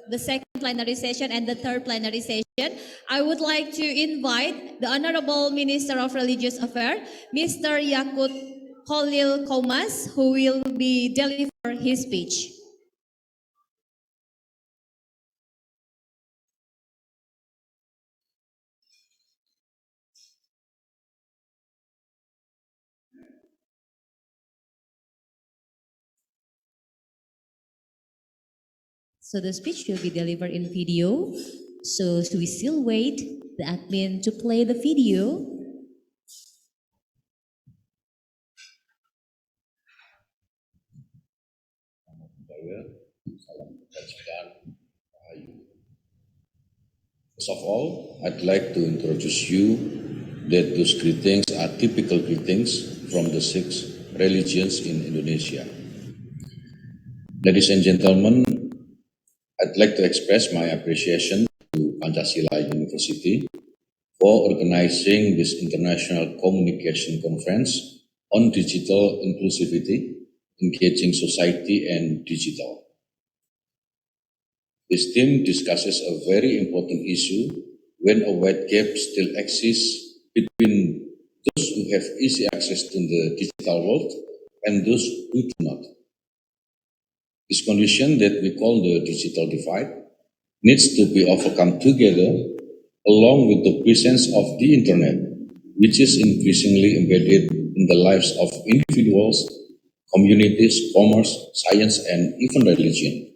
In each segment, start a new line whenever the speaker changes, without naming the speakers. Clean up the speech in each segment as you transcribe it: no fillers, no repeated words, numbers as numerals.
the second plenary session and the third plenary session, I would like to invite the Honorable Minister of Religious Affairs, Mr. Yakut Khalil Komas, who will be deliver his speech. So the speech will be delivered in video. So we still wait the admin to play the video.
First of all, I'd like to introduce you that those greetings are typical greetings from the 6 religions in Indonesia. Ladies and gentlemen, I'd like to express my appreciation to Pancasila University for organizing this international communication conference on digital inclusivity, engaging society and digital. This theme discusses a very important issue when a wide gap still exists between those who have easy access to the digital world and those who do not. This condition that we call the digital divide needs to be overcome together along with the presence of the internet, which is increasingly embedded in the lives of individuals, communities, commerce, science, and even religion.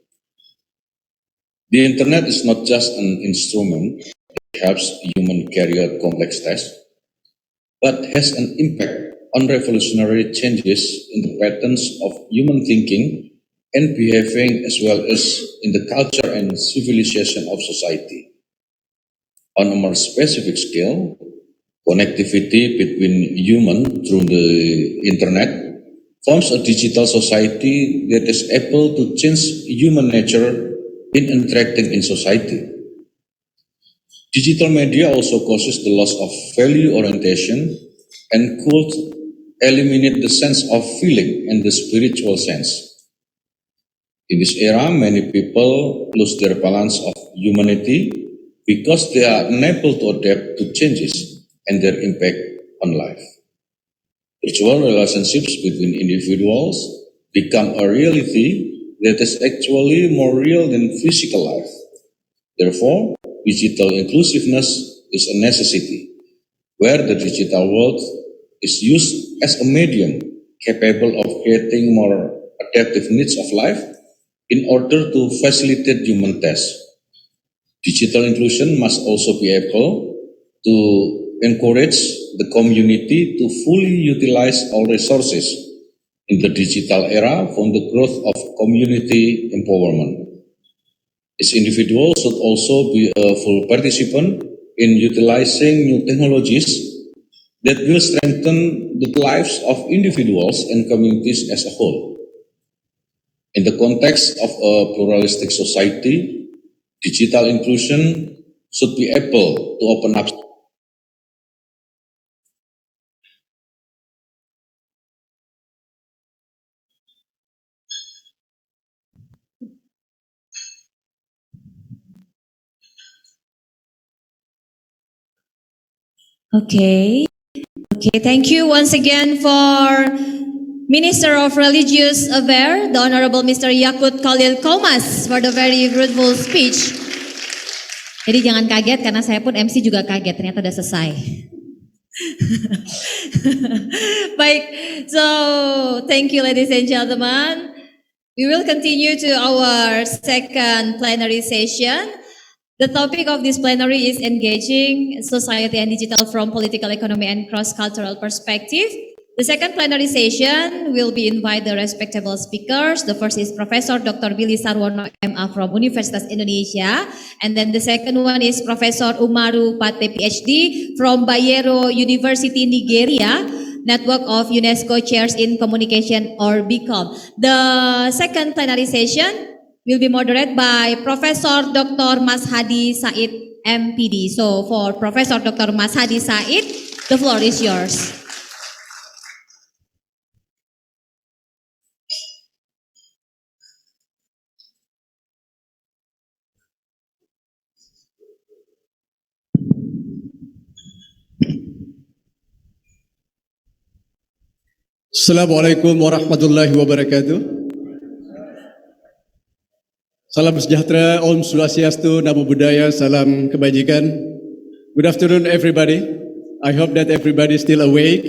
The internet is not just an instrument that helps human carry out complex tasks, but has an impact on revolutionary changes in the patterns of human thinking and behaving, as well as in the culture and civilization of society. On a more specific scale, connectivity between humans through the internet forms a digital society that is able to change human nature in interacting in society. Digital media also causes the loss of value orientation and could eliminate the sense of feeling and the spiritual sense. In this era, many people lose their balance of humanity because they are unable to adapt to changes and their impact on life. Virtual relationships between individuals become a reality that is actually more real than physical life. Therefore, digital inclusiveness is a necessity, where the digital world is used as a medium capable of creating more adaptive needs of life in order to facilitate human tasks. Digital inclusion must also be able to encourage the community to fully utilize all resources in the digital era for the growth of community empowerment. Each individual should also be a full participant in utilizing new technologies that will strengthen the lives of individuals and communities as a whole. In the context of a pluralistic society, digital inclusion should be able to open up.
Okay, thank you once again for Minister of Religious Affairs, the Honorable Mr. Yakut Khalil Komas, for the very beautiful speech. Jadi jangan kaget karena saya pun MC juga kaget, ternyata udah selesai. Baik, so thank you ladies and gentlemen. We will continue to our second plenary session. The topic of this plenary is engaging society and digital from political, economy, and cross-cultural perspective. The second plenary session will be invite the respectable speakers. The first is Professor Dr. Billy Sarwono MA from Universitas Indonesia. And then the second one is Professor Umaru Pate PhD from Bayero University, Nigeria. Network of UNESCO Chairs in Communication or BCOM. The second plenary session will be moderated by Professor Dr. Mas Hadi Said, MPD. So for Professor Dr. Mas Hadi Said, the floor is yours.
Assalamualaikum warahmatullahi wabarakatuh. Salam sejahtera, Om Swastiastu, Namo Buddhaya, salam kebajikan. Good afternoon, everybody. I hope that everybody is still awake.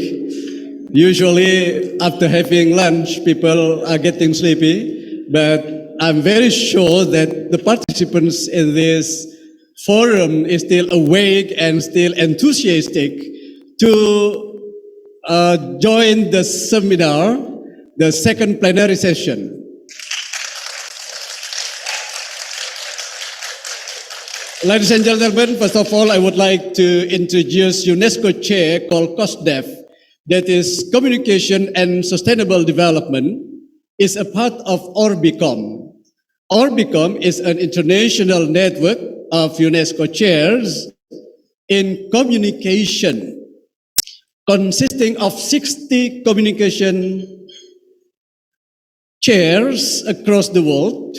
Usually, after having lunch, people are getting sleepy, but I'm very sure that the participants in this forum is still awake and still enthusiastic to join the seminar, the second plenary session. Ladies and gentlemen, first of all, I would like to introduce UNESCO chair called COSDEF, that is Communication and Sustainable Development, is a part of Orbicom. Orbicom is an international network of UNESCO chairs in communication, consisting of 60 communication chairs across the world.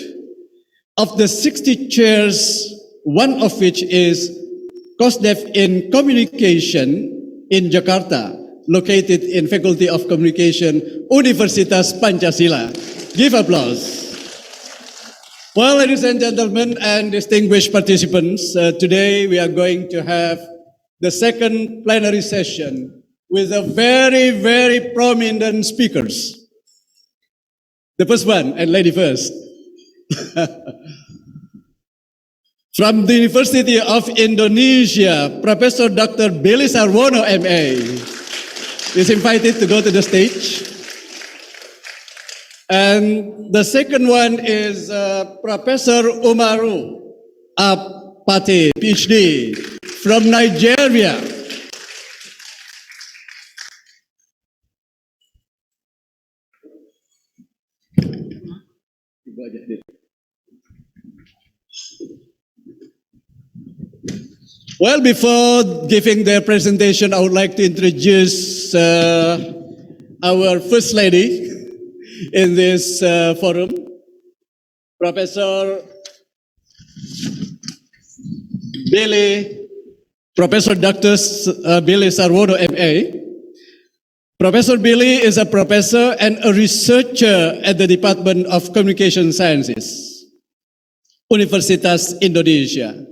Of the 60 chairs, one of which is COSDEF in Communication in Jakarta, located in Faculty of Communication, Universitas Pancasila. Give applause. Well, ladies and gentlemen and distinguished participants, today we are going to have the second plenary session with a very, very prominent speakers. The first one, and lady first. From the University of Indonesia, Professor Dr. Billy Sarwono, MA, is invited to go to the stage. And the second one is Professor Umaru Apate, PhD, from Nigeria. Well, before giving their presentation, I would like to introduce our First Lady in this forum, Professor Dr. Billy Sarwono, MA. Professor Billy is a professor and a researcher at the Department of Communication Sciences, Universitas Indonesia.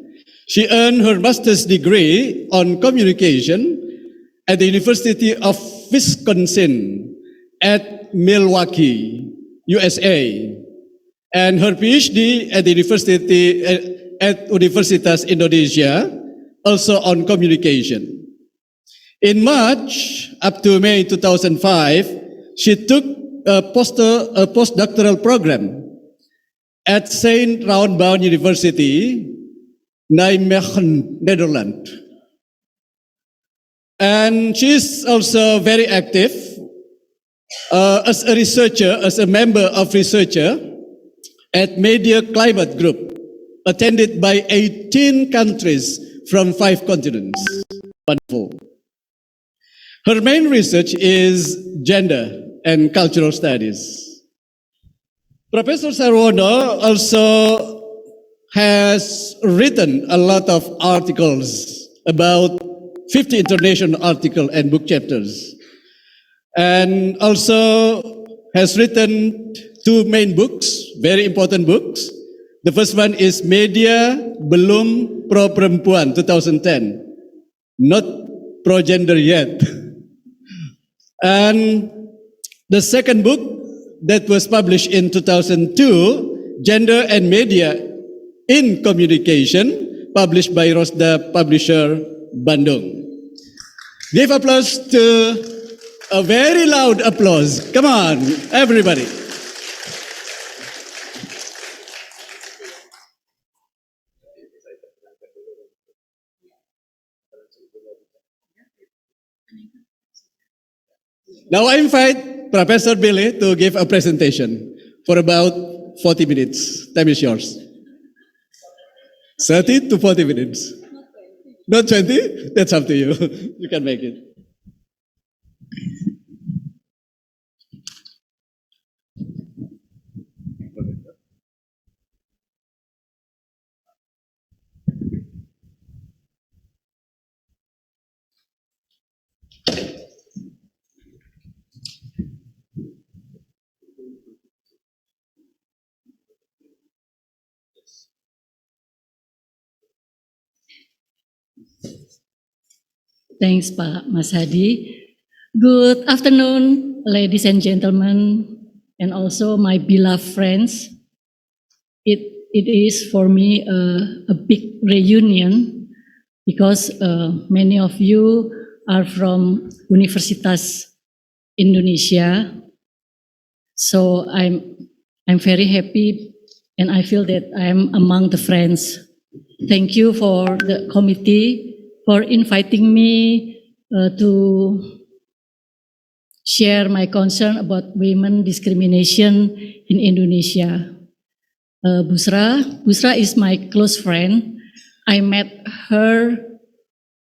She earned her master's degree on communication at the University of Wisconsin at Milwaukee, USA, and her PhD at the University at Universitas Indonesia, also on communication. In March up to May 2005, she took a postdoctoral program at St. Roundbound University, Nijmegen, Netherlands. And she is also very active as a researcher, as a member of researcher at Media Climate Group, attended by 18 countries from 5 continents. Wonderful. Her main research is gender and cultural studies. Professor Sarwono also has written a lot of articles, about 50 international articles and book chapters, and also has written 2 main books, very important books. The first one is Media Belum Pro Perempuan, 2010, not pro gender yet. And the second book that was published in 2002, Gender and Media in Communication, published by Rosda Publisher, Bandung. Give applause to a very loud applause. Come on, everybody. Now I invite Professor Billy to give a presentation for about 40 minutes. Time is yours. 30 to 40 minutes. Not 20? That's up to you. You can make it.
Thanks, Pak Mas Hadi. Good afternoon, ladies and gentlemen, and also my beloved friends. It is for me a big reunion because many of you are from Universitas Indonesia. So I'm very happy and I feel that I'm among the friends. Thank you for the committee for inviting me to share my concern about women discrimination in Indonesia. Busra is my close friend. I met her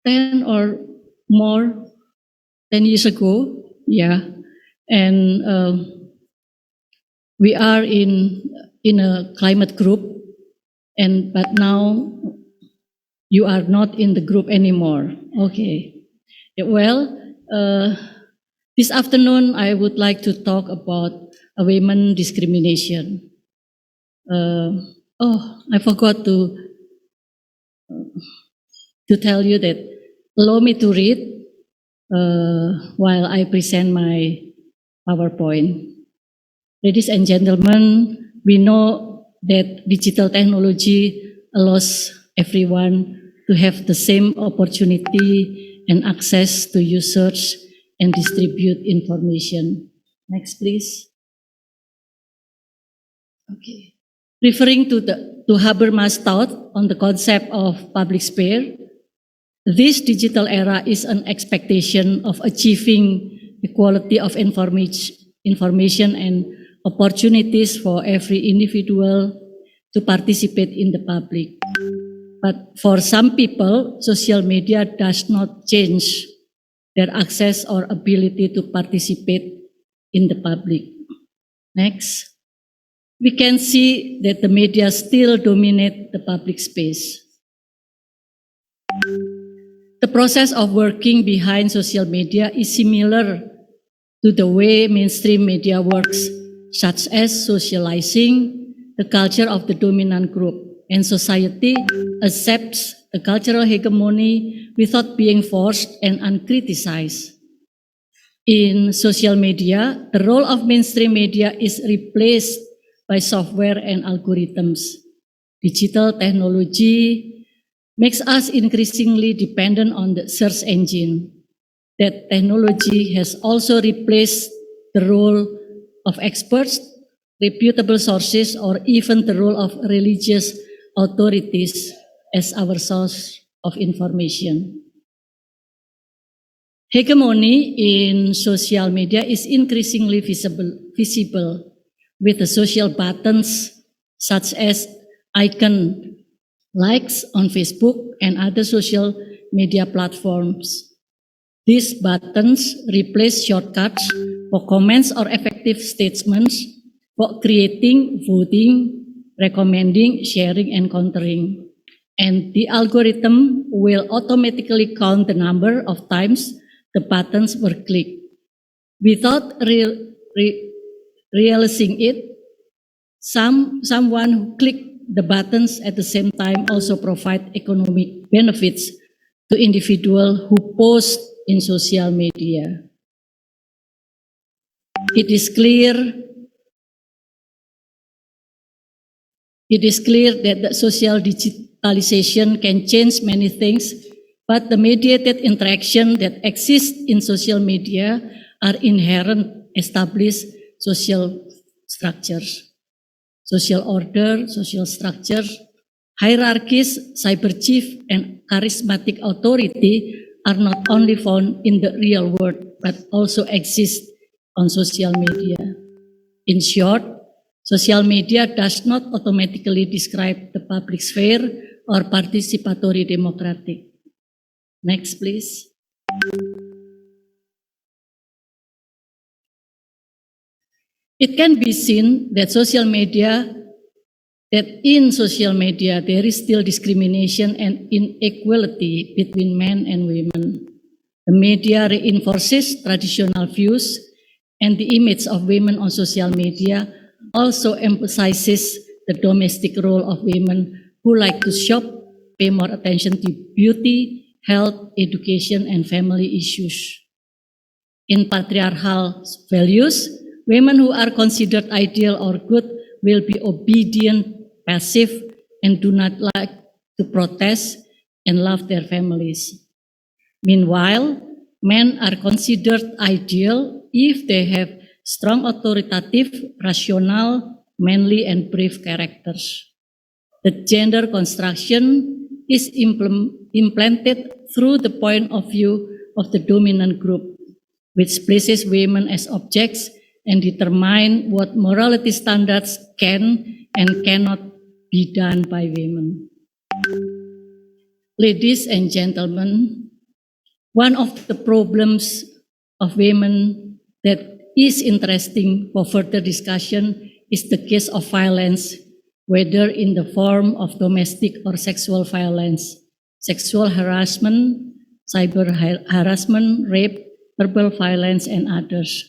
10 or more, 10 years ago, yeah. And we are in a climate group, but now you are not in the group anymore. Okay. Well, this afternoon I would like to talk about women discrimination. I forgot to tell you that. Allow me to read while I present my PowerPoint. Ladies and gentlemen, we know that digital technology allows everyone to have the same opportunity and access to use, search, and distribute information. Next, please. Okay. Referring to Habermas' thought on the concept of public sphere, this digital era is an expectation of achieving equality of information and opportunities for every individual to participate in the public. But for some people, social media does not change their access or ability to participate in the public. Next. We can see that the media still dominate the public space. The process of working behind social media is similar to the way mainstream media works, such as socializing the culture of the dominant group, and society accepts the cultural hegemony without being forced and uncriticized. In social media, the role of mainstream media is replaced by software and algorithms. Digital technology makes us increasingly dependent on the search engine. That technology has also replaced the role of experts, reputable sources, or even the role of religious authorities as our source of information. Hegemony in social media is increasingly visible with the social buttons such as icon likes on Facebook and other social media platforms. These buttons replace shortcuts for comments or effective statements for creating, voting, recommending, sharing, and countering. And the algorithm will automatically count the number of times the buttons were clicked. Without realizing it, someone who clicked the buttons at the same time also provide economic benefits to individuals who post in social media. It is clear that the social digitalization can change many things, but the mediated interaction that exists in social media are inherent established social structures, social order, social structure, hierarchies, cyber chief, and charismatic authority are not only found in the real world, but also exist on social media. In short, social media does not automatically describe the public sphere or participatory democratic. Next, please. It can be seen that in social media there is still discrimination and inequality between men and women. The media reinforces traditional views, and the image of women on social media also emphasizes the domestic role of women who like to shop, pay more attention to beauty, health, education, and family issues. In patriarchal values, women who are considered ideal or good will be obedient, passive, and do not like to protest and love their families. Meanwhile, men are considered ideal if they have strong authoritative, rational, manly, and brave characters. The gender construction is implanted through the point of view of the dominant group, which places women as objects and determine what morality standards can and cannot be done by women. Ladies and gentlemen, one of the problems of women that is interesting for further discussion is the case of violence, whether in the form of domestic or sexual violence, sexual harassment, cyber harassment, rape, verbal violence, and others.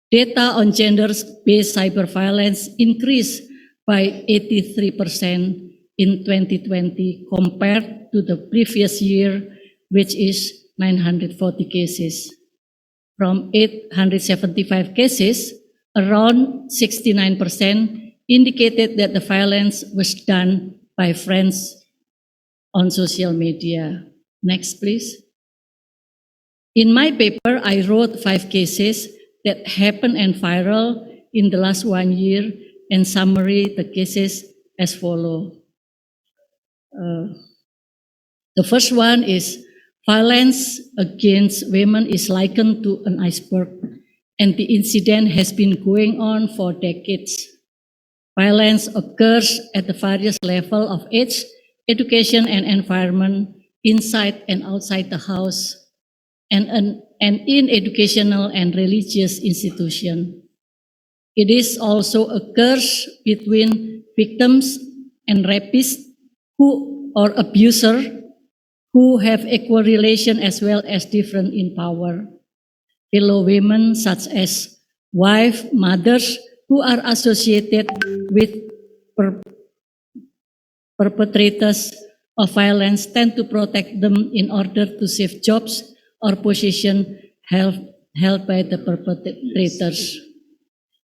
Data on gender-based cyber violence increased by 83% in 2020 compared to the previous year, which is 940 cases. From 875 cases, around 69% indicated that the violence was done by friends on social media. Next, please. In my paper, I wrote 5 cases that happened and viral in the last 1 year and summary the cases as follow. The first one is violence against women is likened to an iceberg, and the incident has been going on for decades. Violence occurs at the various levels of age, education, and environment, inside and outside the house, and in educational and religious institutions. It is also occurs between victims and rapists or abusers who have equal relation as well as different in power. Fellow women such as wives, mothers who are associated with perpetrators of violence tend to protect them in order to save jobs or position held by the perpetrators.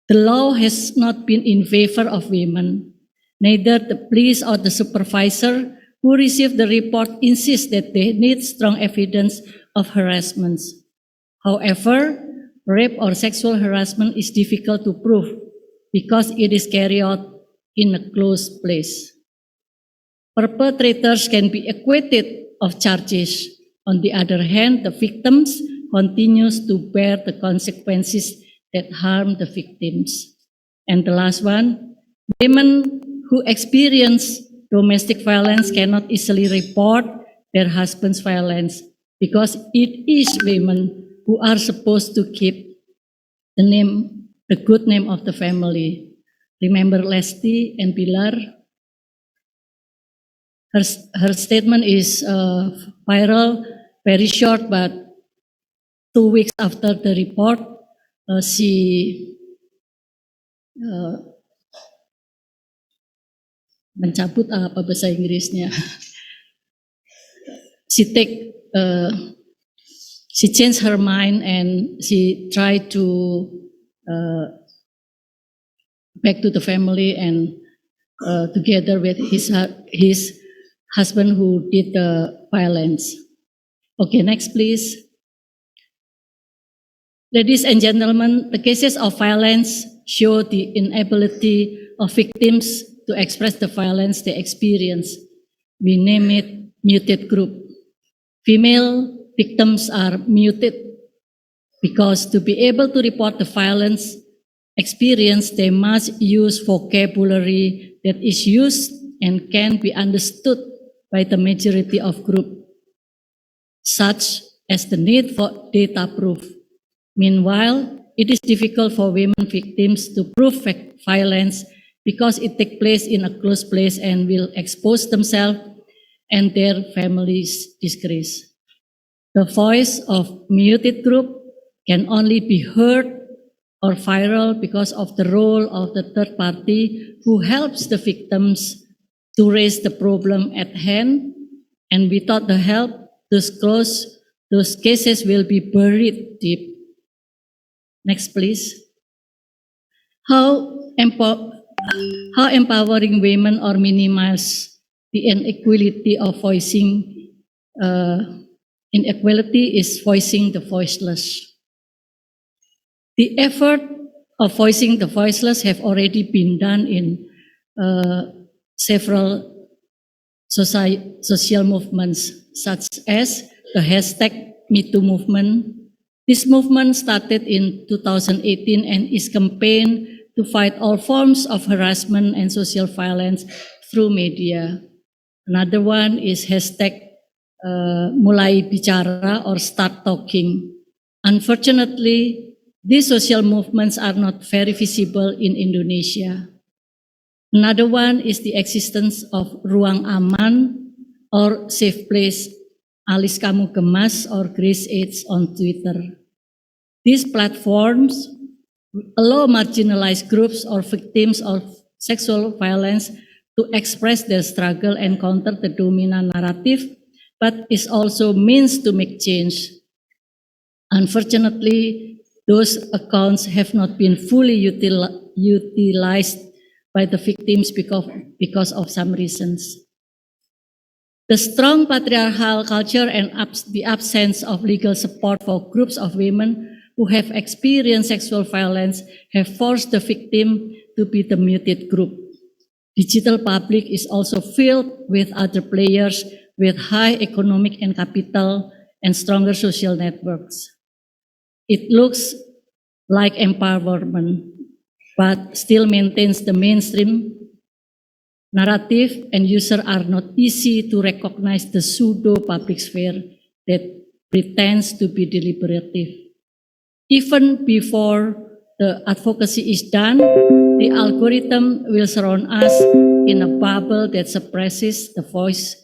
The law has not been in favor of women. Neither the police or the supervisor who received the report insist that they need strong evidence of harassments. However, rape or sexual harassment is difficult to prove because it is carried out in a closed place. Perpetrators can be acquitted of charges. On the other hand, the victims continues to bear the consequences that harm the victims. And the last one, women who experience domestic violence cannot easily report their husband's violence because it is women who are supposed to keep the good name of the family. Remember Lesti and Pilar? Her statement is viral, very short, but 2 weeks after the report, she mencabut apa bahasa Inggrisnya. She changed her mind and she tried to back to the family and together with his husband who did the violence. Okay, next please. Ladies and gentlemen, the cases of violence show the inability of victims to express the violence they experience. We name it muted group. Female victims are muted because to be able to report the violence experience, they must use vocabulary that is used and can be understood by the majority of group, such as the need for data proof. Meanwhile, it is difficult for women victims to prove violence because it takes place in a closed place and will expose themselves and their families' disgrace. The voice of muted group can only be heard or viral because of the role of the third party who helps the victims to raise the problem at hand, and without the help, those cases will be buried deep. Next, please. How empowering women or minimize the inequality of voicing inequality is voicing the voiceless. The effort of voicing the voiceless have already been done in several social movements, such as the hashtag #MeToo movement. This movement started in 2018 and is campaign to fight all forms of harassment and social violence through media. Another one is hashtag mulai bicara or start talking. Unfortunately, these social movements are not very visible in Indonesia. Another one is the existence of ruang aman or safe place, alis kamu gemas or Grace Aids on Twitter. These platforms allow marginalized groups or victims of sexual violence to express their struggle and counter the dominant narrative, but is also means to make change. Unfortunately, those accounts have not been fully utilized by the victims because of some reasons. The strong patriarchal culture and the absence of legal support for groups of women who have experienced sexual violence have forced the victim to be the muted group. Digital public is also filled with other players with high economic and capital and stronger social networks. It looks like empowerment, but still maintains the mainstream narrative, and users are not easy to recognize the pseudo public sphere that pretends to be deliberative. Even before the advocacy is done, the algorithm will surround us in a bubble that suppresses the voice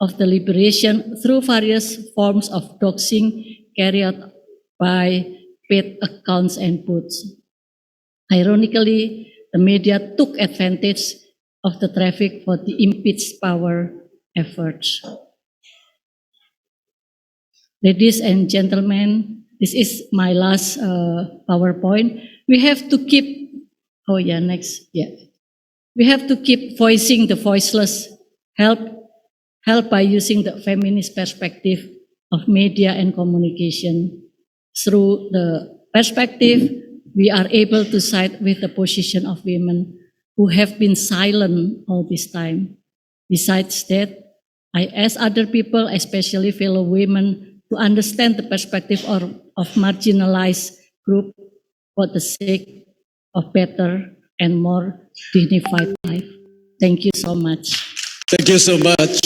of the liberation through various forms of doxing carried out by paid accounts and bots. Ironically, the media took advantage of the traffic for the impeach power efforts. Ladies and gentlemen, this is my last PowerPoint. We have to keep, we have to keep voicing the voiceless, help by using the feminist perspective of media and communication. Through the perspective, we are able to side with the position of women who have been silent all this time. Besides that, I ask other people, especially fellow women, to understand the perspective of marginalized group for the sake of better and more dignified life. Thank you so much.
Thank you so much,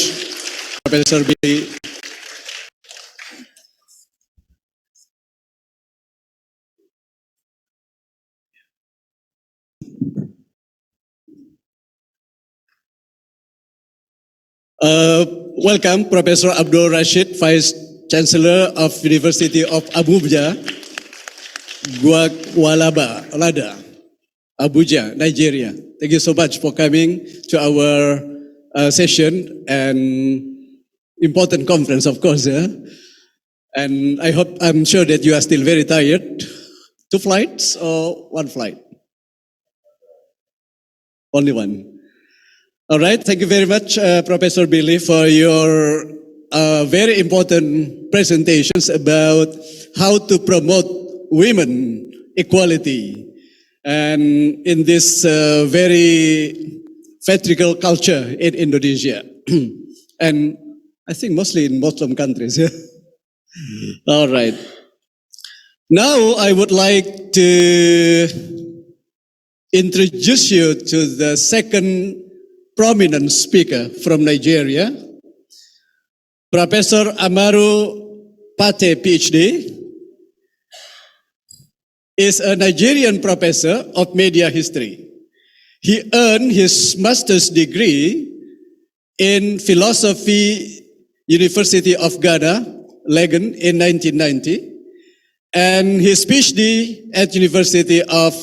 Professor Billy. Welcome, Professor Abdul Rashid, Vice Chancellor of University of Abuja, Lada, Abuja, Nigeria. Thank you so much for coming to our session and important conference, of course. And I'm sure that you are still very tired. 2 flights or 1 flight? Only one. All right, thank you very much, Professor Billy, for your very important presentations about how to promote women equality and in this very patriarchal culture in Indonesia. And I think mostly in Muslim countries. Yeah? All right. Now I would like to introduce you to the second prominent speaker from Nigeria, Professor Amaru Pate, PhD, is a Nigerian professor of media history. He earned his master's degree in philosophy, University of Ghana, Legon, in 1990, and his PhD at University of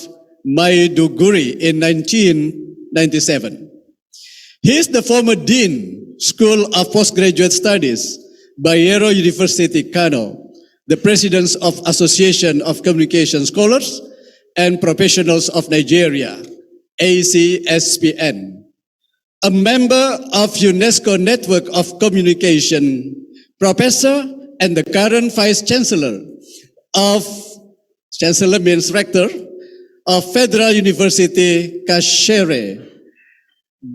Maiduguri in 1997. He is the former Dean, School of Postgraduate Studies, Bayero University, Kano, the President of Association of Communication Scholars and Professionals of Nigeria, ACSPN, a member of UNESCO Network of Communication, professor and the current Vice Chancellor of, Chancellor means Rector, of Federal University Kashere,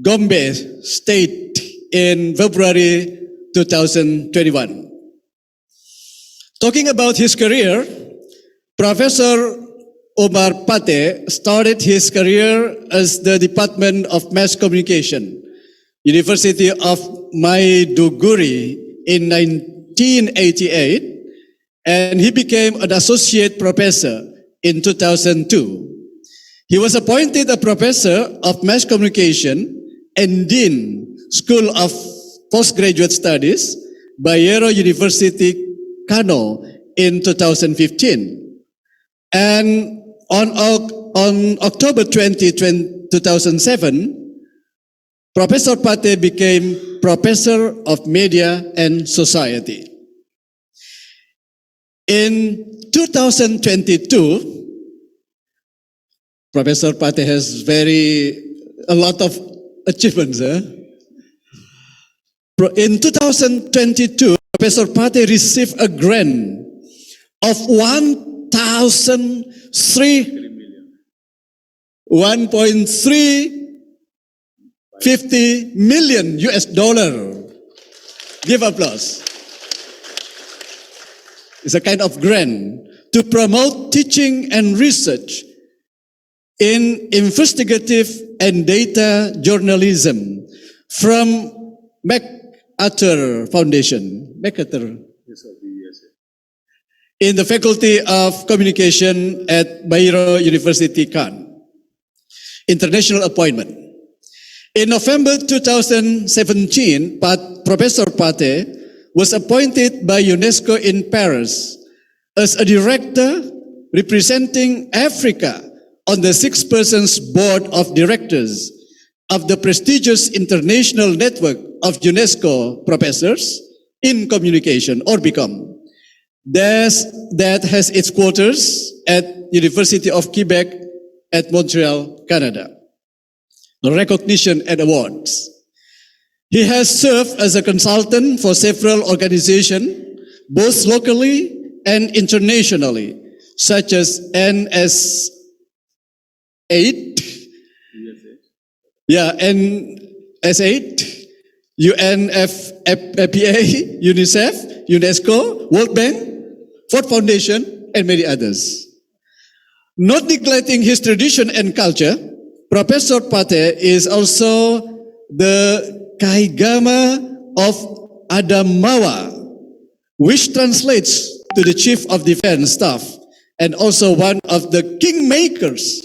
Gombe State in February 2021. Talking about his career, Professor Omar Pate started his career as the Department of Mass Communication, University of Maiduguri in 1988, and he became an associate professor in 2002. He was appointed a professor of mass communication and dean, School of Postgraduate Studies, Bayero University, Kano in 2015. And on October 20, 2007, Professor Pate became Professor of Media and Society. In 2022, Professor Pate has a lot of achievements. In 2022, Professor Pate received a grant of 1.350 million US dollar. Give applause. It's a kind of grant to promote teaching and research in investigative and data journalism from MacArthur Foundation, in the Faculty of Communication at Bayero University, Khan. International appointment. In November 2017, Professor Pate was appointed by UNESCO in Paris as a director representing Africa on the 6-person board of directors of the prestigious international network of UNESCO professors in communication, or BICOM, that has its quarters at University of Quebec at Montreal, Canada. Recognition and awards. He has served as a consultant for several organizations, both locally and internationally, such as NS8, NS8, UNFPA, UNICEF, UNESCO, World Bank, Ford Foundation, and many others. Not neglecting his tradition and culture, Professor Pate is also the Kaigama of Adamawa, which translates to the Chief of Defense Staff, and also one of the kingmakers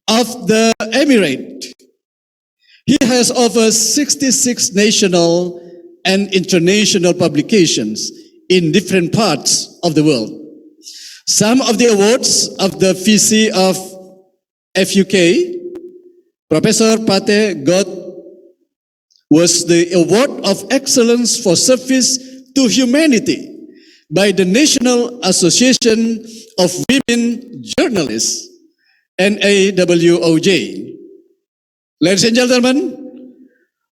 of the Emirate. He has over 66 national and international publications in different parts of the world. Some of the awards of the VC of FUK, Professor Pate got was the Award of Excellence for Service to Humanity by the National Association of Women Journalists, NAWOJ. Ladies and gentlemen,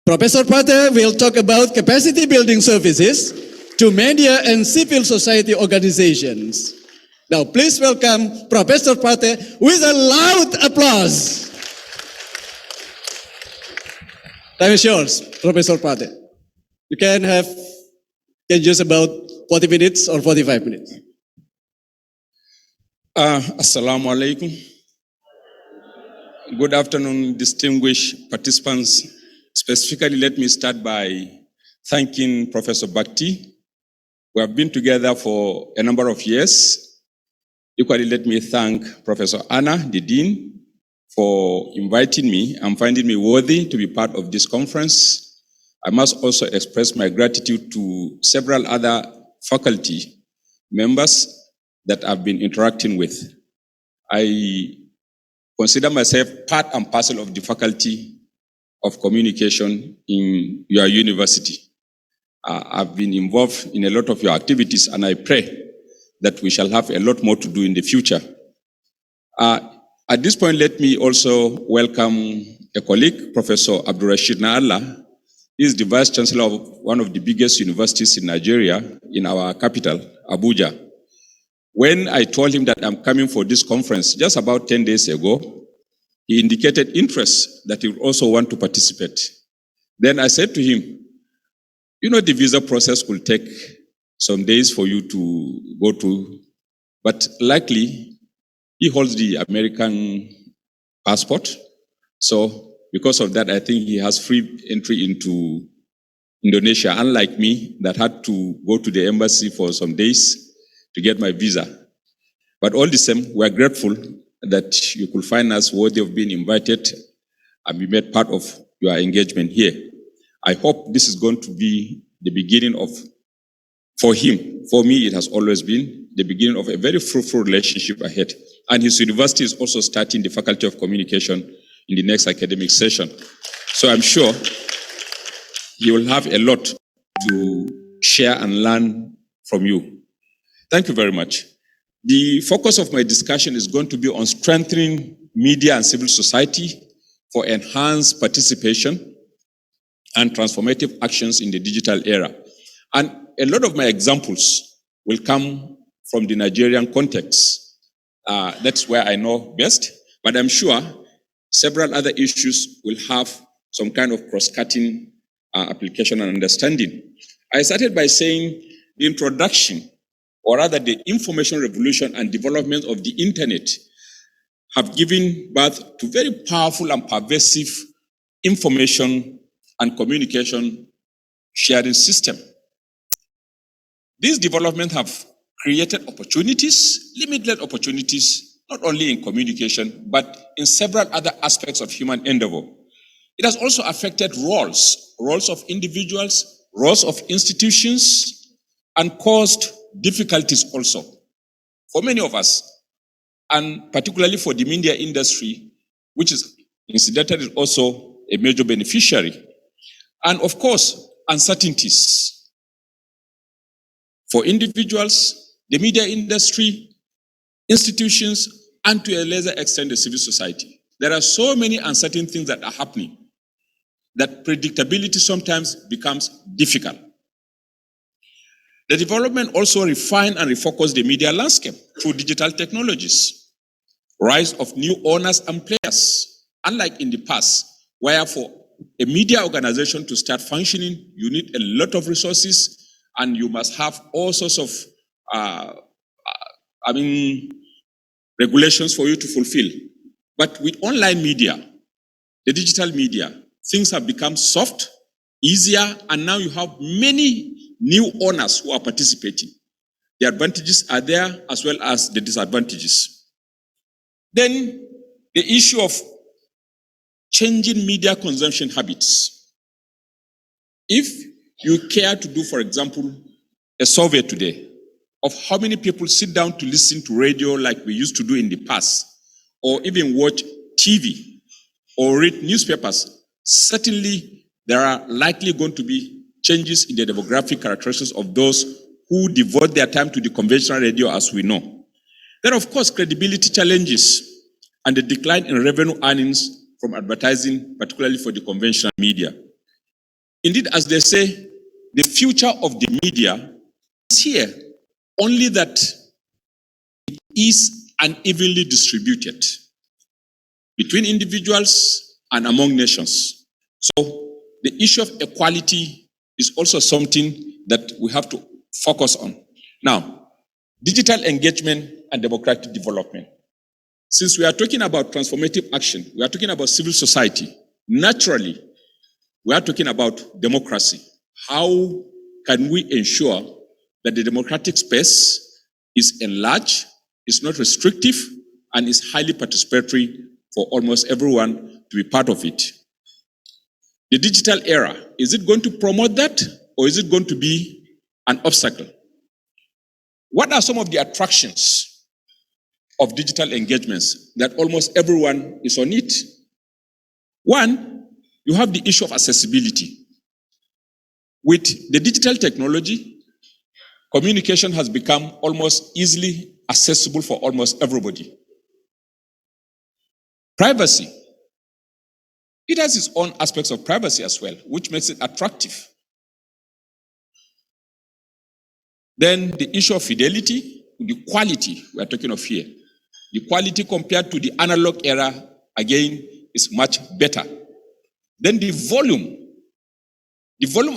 Professor Pate will talk about capacity building services to media and civil society organizations. Now, please welcome Professor Pate with a loud applause. Time is yours, Professor Pate. You can use about 40 minutes or 45 minutes.
Assalamu alaikum. Good afternoon, distinguished participants. Specifically, let me start by thanking Professor Bhakti. We have been together for a number of years. Equally, let me thank Professor Anna, the Dean, for inviting me and finding me worthy to be part of this conference. I must also express my gratitude to several other faculty members that I've been interacting with. I consider myself part and parcel of the faculty of communication in your university. I've been involved in a lot of your activities, and I pray that we shall have a lot more to do in the future. At this point, let me also welcome a colleague, Professor Abdurrashid Naala. He is the Vice Chancellor of one of the biggest universities in Nigeria, in our capital, Abuja. When I told him that I'm coming for this conference just about 10 days ago, he indicated interest that he would also want to participate. Then I said to him, you know, the visa process could take some days for you to go to, but likely he holds the American passport. So because of that, I think he has free entry into Indonesia, unlike me that had to go to the embassy for some days to get my visa. But all the same, we are grateful that you could find us worthy of being invited and be made part of your engagement here. I hope this is going to be the beginning of, for him, for me, it has always been the beginning of a very fruitful relationship ahead. And his university is also starting the Faculty of Communication in the next academic session. So I'm sure he will have a lot to share and learn from you. Thank you very much. The focus of my discussion is going to be on strengthening media and civil society for enhanced participation and transformative actions in the digital era. And a lot of my examples will come from the Nigerian context. That's where I know best, but I'm sure several other issues will have some kind of cross-cutting application and understanding. I started by saying the introduction, or rather the information revolution and development of the internet have given birth to very powerful and pervasive information and communication sharing system. These developments have created opportunities, limitless opportunities, not only in communication, but in several other aspects of human endeavor. It has also affected roles of individuals, roles of institutions, and caused difficulties also for many of us, and particularly for the media industry, which is incidentally also a major beneficiary. And of course, uncertainties for individuals, the media industry, institutions, and to a lesser extent, the civil society. There are so many uncertain things that are happening that predictability sometimes becomes difficult. The development also refined and refocused the media landscape through digital technologies, rise of new owners and players. Unlike in the past, where for a media organization to start functioning, you need a lot of resources and you must have all sorts of regulations for you to fulfill. But with online media, the digital media, things have become soft, easier, and now you have many new owners who are participating. The advantages are there as well as the disadvantages. Then the issue of changing media consumption habits. If you care to do, for example, a survey today of how many people sit down to listen to radio like we used to do in the past, or even watch TV or read newspapers, certainly there are likely going to be changes in the demographic characteristics of those who devote their time to the conventional radio as we know. Then, of course, credibility challenges and the decline in revenue earnings from advertising, particularly for the conventional media. Indeed, as they say, the future of the media is here, only that it is unevenly distributed between individuals and among nations. So the issue of equality is also something that we have to focus on. Now, digital engagement and democratic development. Since we are talking about transformative action, we are talking about civil society, naturally, we are talking about democracy. How can we ensure that the democratic space is enlarged, is not restrictive, and is highly participatory for almost everyone to be part of it? The digital era, is it going to promote that, or is it going to be an obstacle? What are some of the attractions of digital engagements that almost everyone is on it? One, you have the issue of accessibility. With the digital technology, communication has become almost easily accessible for almost everybody. Privacy. It has its own aspects of privacy as well, which makes it attractive. Then the issue of fidelity, the quality we are talking of here. The quality compared to the analog era, again, is much better. Then the volume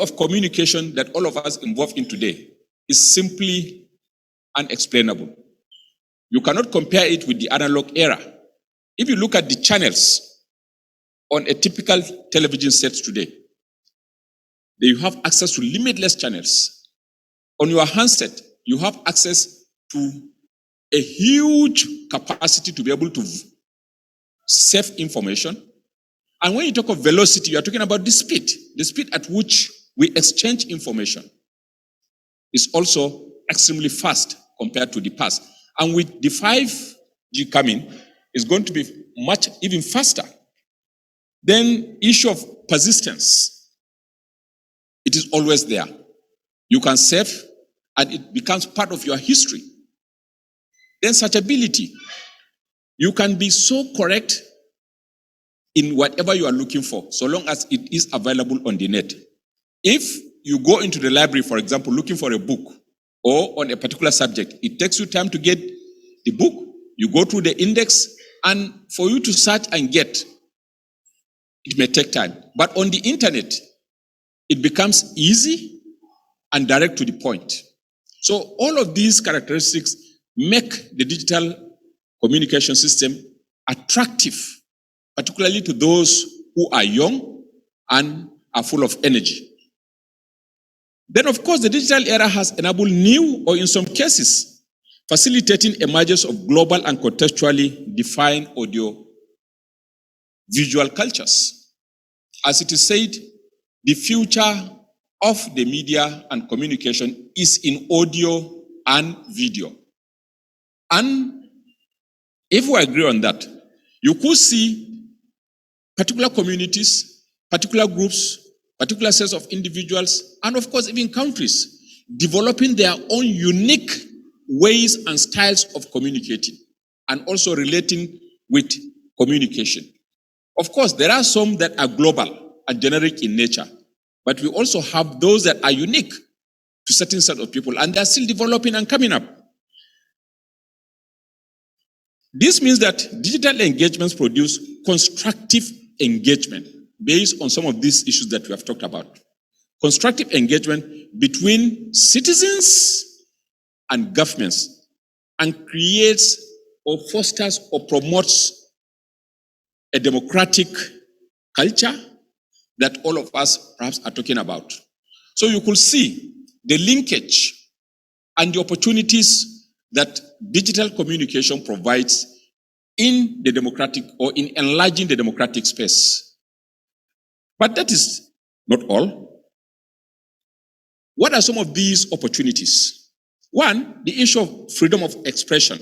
of communication that all of us involved in today is simply unexplainable. You cannot compare it with the analog era. If you look at the channels on a typical television set today, you have access to limitless channels. On your handset, you have access to a huge capacity to be able to save information. And when you talk of velocity, you are talking about the speed at which we exchange information is also extremely fast compared to the past. And with the 5G coming, it's going to be much even faster. Then issue of persistence. It is always there. You can save and it becomes part of your history. Then searchability. You can be so correct in whatever you are looking for, so long as it is available on the net. If you go into the library, for example, looking for a book or on a particular subject, it takes you time to get the book. You go through the index, and for you to search and get, it may take time. But on the internet, it becomes easy and direct to the point. So all of these characteristics make the digital communication system attractive, particularly to those who are young and are full of energy. Then, of course, the digital era has enabled new, or in some cases, facilitating emergence of global and contextually defined audio-visual cultures. As it is said, the future of the media and communication is in audio and video. And if we agree on that, you could see particular communities, particular groups, particular sets of individuals, and of course even countries developing their own unique ways and styles of communicating and also relating with communication. Of course, there are some that are global and generic in nature, but we also have those that are unique to certain set of people, and they're still developing and coming up. This means that digital engagements produce constructive engagement based on some of these issues that we have talked about. Constructive engagement between citizens and governments, and creates or fosters or promotes a democratic culture that all of us perhaps are talking about. So you could see the linkage and the opportunities that digital communication provides in the democratic, or in enlarging the democratic space. But that is not all. What are some of these opportunities? One, the issue of freedom of expression.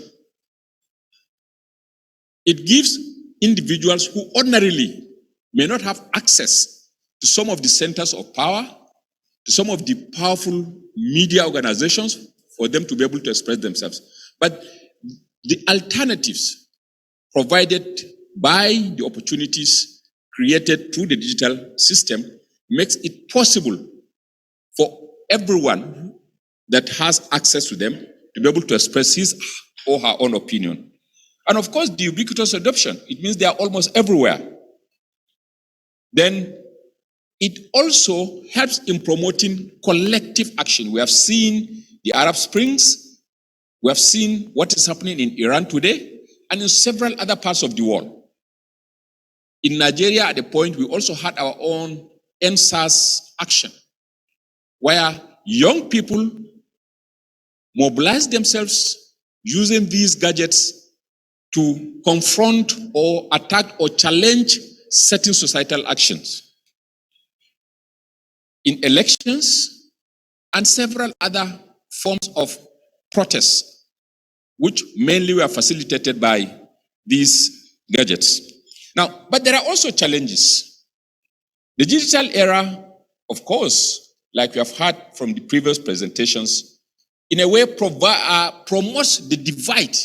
It gives individuals who ordinarily may not have access to some of the centers of power, to some of the powerful media organizations, for them to be able to express themselves. But the alternatives provided by the opportunities created through the digital system makes it possible for everyone that has access to them to be able to express his or her own opinion. And of course, the ubiquitous adoption, it means they are almost everywhere. Then it also helps in promoting collective action. We have seen the Arab Springs, we have seen what is happening in Iran today, and in several other parts of the world. In Nigeria, at the point, we also had our own NSAS action, where young people mobilized themselves using these gadgets to confront or attack or challenge certain societal actions in elections and several other forms of protests, which mainly were facilitated by these gadgets. Now, but there are also challenges. The digital era, of course, like we have heard from the previous presentations, in a way promotes the divide,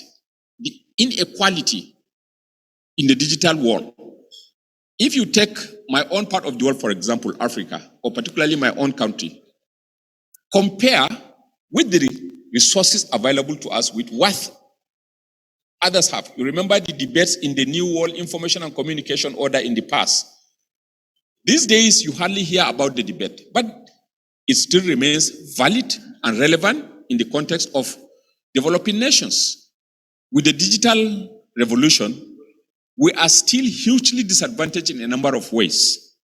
the inequality in the digital world. If you take my own part of the world, for example, Africa, or particularly my own country, compare with the resources available to us with what others have. You remember the debates in the New World Information and Communication Order in the past. These days, you hardly hear about the debate, but it still remains valid and relevant in the context of developing nations. With the digital revolution, we are still hugely disadvantaged in a number of ways.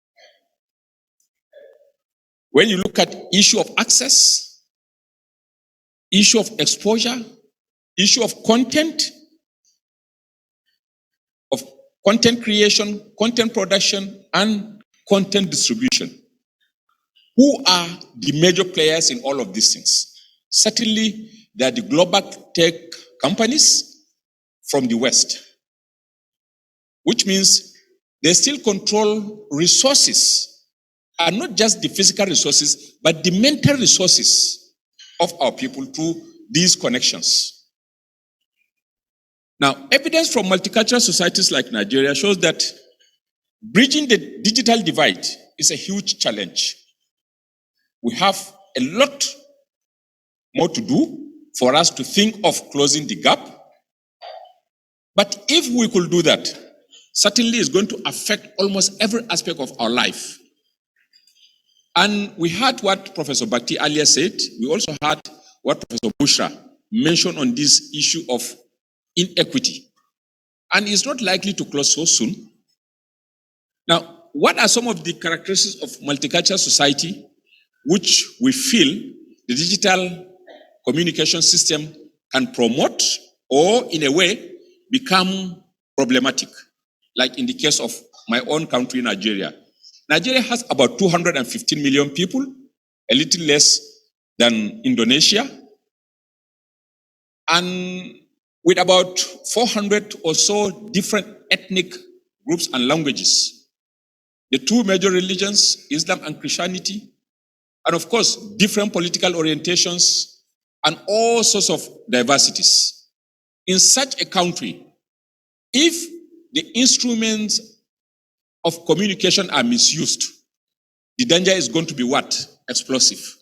When you look at issue of access, issue of exposure, issue of content creation, content production, and content distribution. Who are the major players in all of these things? Certainly, they are the global tech companies from the West, which means they still control resources, and not just the physical resources, but the mental resources of our people through these connections. Now, evidence from multicultural societies like Nigeria shows that bridging the digital divide is a huge challenge. We have a lot more to do for us to think of closing the gap. But if we could do that, certainly it's going to affect almost every aspect of our life. And we heard what Professor Bhakti earlier said. We also heard what Professor Bushra mentioned on this issue of inequity. And it's not likely to close so soon. Now, what are some of the characteristics of multicultural society which we feel the digital communication system can promote or, in a way, become problematic? Like in the case of my own country, Nigeria. Nigeria has about 215 million people, a little less than Indonesia, and with about 400 or so different ethnic groups and languages. The two major religions, Islam and Christianity, and of course, different political orientations and all sorts of diversities. In such a country, if the instruments of communication are misused, the danger is going to be what? Explosive.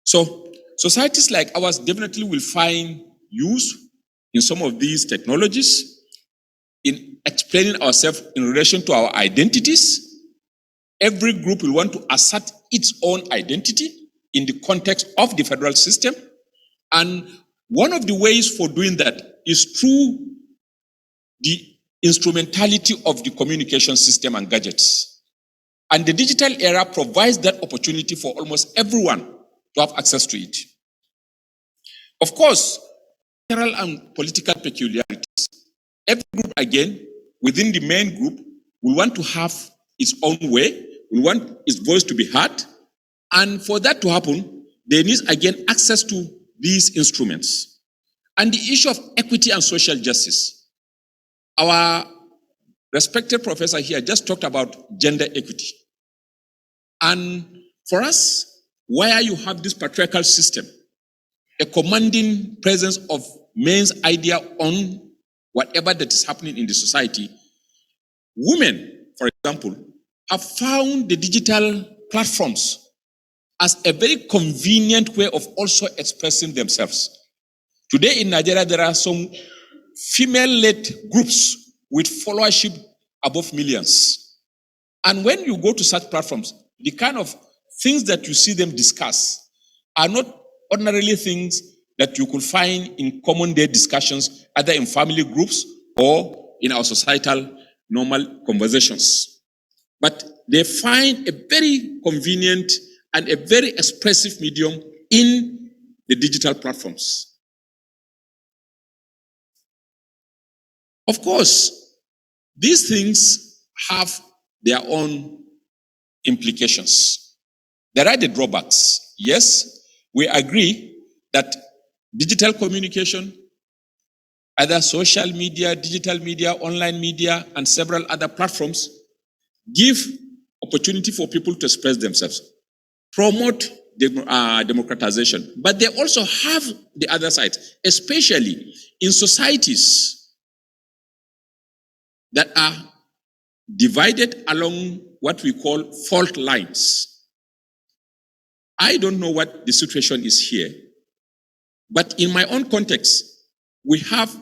So, societies like ours definitely will find use in some of these technologies, in explaining ourselves in relation to our identities. Every group will want to assert its own identity in the context of the federal system. And one of the ways for doing that is through the instrumentality of the communication system and gadgets. And the digital era provides that opportunity for almost everyone to have access to it. Of course, cultural and political peculiarities. Every group, again, within the main group, will want to have its own way, will want its voice to be heard, and for that to happen, they need, again, access to these instruments. And the issue of equity and social justice. Our respected professor here just talked about gender equity. And for us, where you have this patriarchal system, a commanding presence of men's idea on whatever that is happening in the society, women, for example, have found the digital platforms as a very convenient way of also expressing themselves. Today in Nigeria, there are some female-led groups with followership above millions. And when you go to such platforms, the kind of things that you see them discuss are not ordinarily things that you could find in common day discussions, either in family groups or in our societal normal conversations. But they find a very convenient and a very expressive medium in the digital platforms. Of course, these things have their own implications. There are the drawbacks. Yes, we agree that digital communication, either social media, digital media, online media, and several other platforms give opportunity for people to express themselves, promote democratization, but they also have the other side, especially in societies that are divided along what we call fault lines. I don't know what the situation is here, but in my own context, we have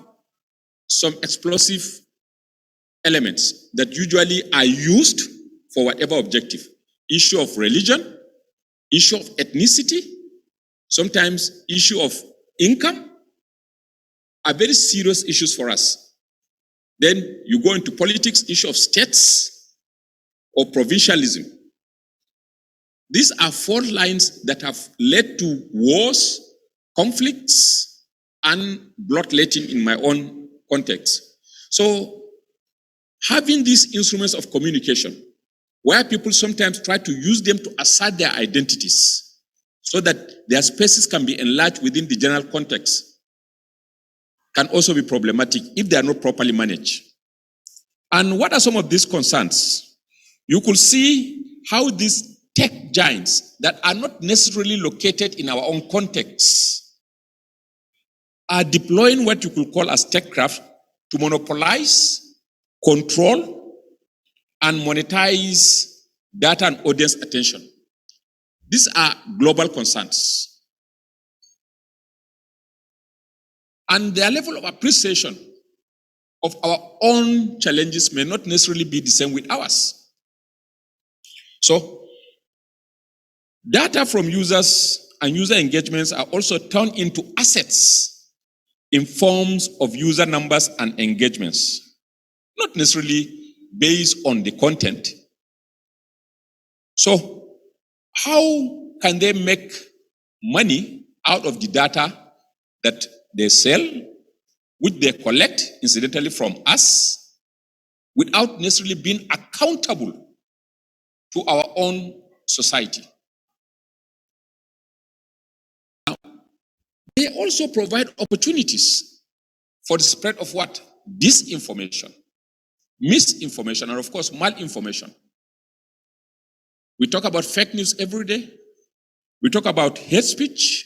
some explosive elements that usually are used for whatever objective. Issue of religion, issue of ethnicity, sometimes issue of income are very serious issues for us. Then you go into politics, issue of states or provincialism. These are fault lines that have led to wars, conflicts, and bloodletting in my own context. So having these instruments of communication, where people sometimes try to use them to assert their identities so that their spaces can be enlarged within the general context, can also be problematic if they are not properly managed. And what are some of these concerns? You could see how these tech giants that are not necessarily located in our own context are deploying what you could call as techcraft to monopolize, control, and monetize data and audience attention. These are global concerns. And their level of appreciation of our own challenges may not necessarily be the same with ours. So, data from users and user engagements are also turned into assets in forms of user numbers and engagements, not necessarily based on the content. So, how can they make money out of the data that they sell, which they collect, incidentally, from us, without necessarily being accountable to our own society? Now, they also provide opportunities for the spread of what? Disinformation, misinformation, and of course, malinformation. We talk about fake news every day. We talk about hate speech,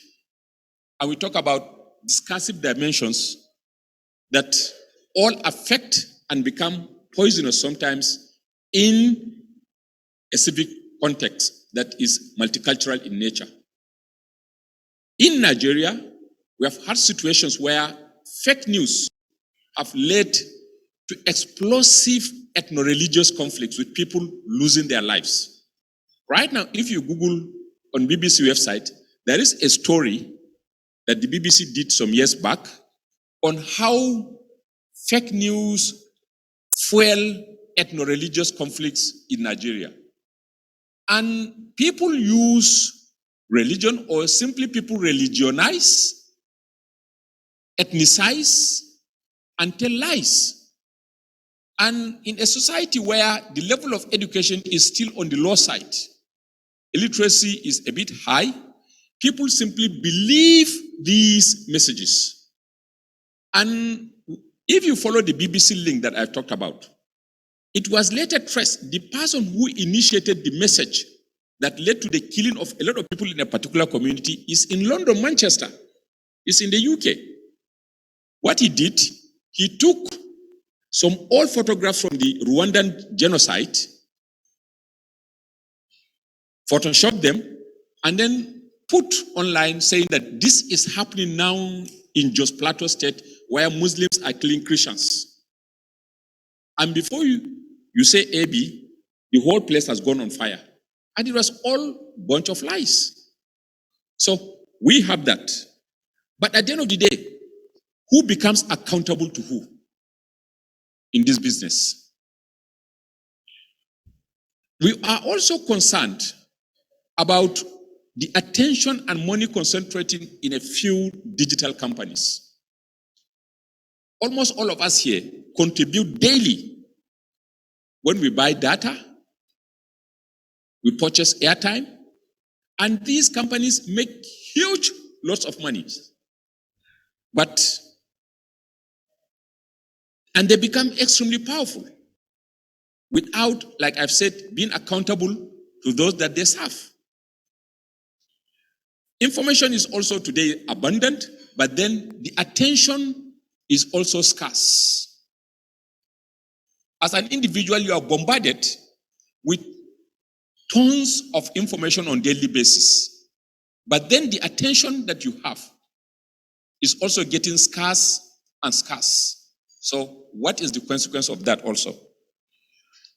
and we talk about discursive dimensions that all affect and become poisonous sometimes in a civic context that is multicultural in nature. In Nigeria, we have had situations where fake news have led to explosive ethno-religious conflicts with people losing their lives. Right now, if you Google on BBC website, there is a story that the BBC did some years back on how fake news fuel ethno-religious conflicts in Nigeria. And people use religion, or simply people religionize, ethnicize, and tell lies. And in a society where the level of education is still on the low side, illiteracy is a bit high, people simply believe these messages. And if you follow the BBC link that I've talked about, it was later traced the person who initiated the message that led to the killing of a lot of people in a particular community is in London, Manchester. It's in the UK. What he did, he took some old photographs from the Rwandan genocide, photoshopped them, and then put online saying that this is happening now in Jos Plateau State, where Muslims are killing Christians. And before you say AB, the whole place has gone on fire. And it was all a bunch of lies. So we have that. But at the end of the day, who becomes accountable to who in this business? We are also concerned about the attention and money concentrating in a few digital companies. Almost all of us here contribute daily when we buy data, we purchase airtime, and these companies make huge lots of money. And they become extremely powerful. without, like I've said, being accountable to those that they serve. Information is also today abundant, but then the attention is also scarce. As an individual, you are bombarded with tons of information on a daily basis. But then the attention that you have is also getting scarce and scarce. So what is the consequence of that also?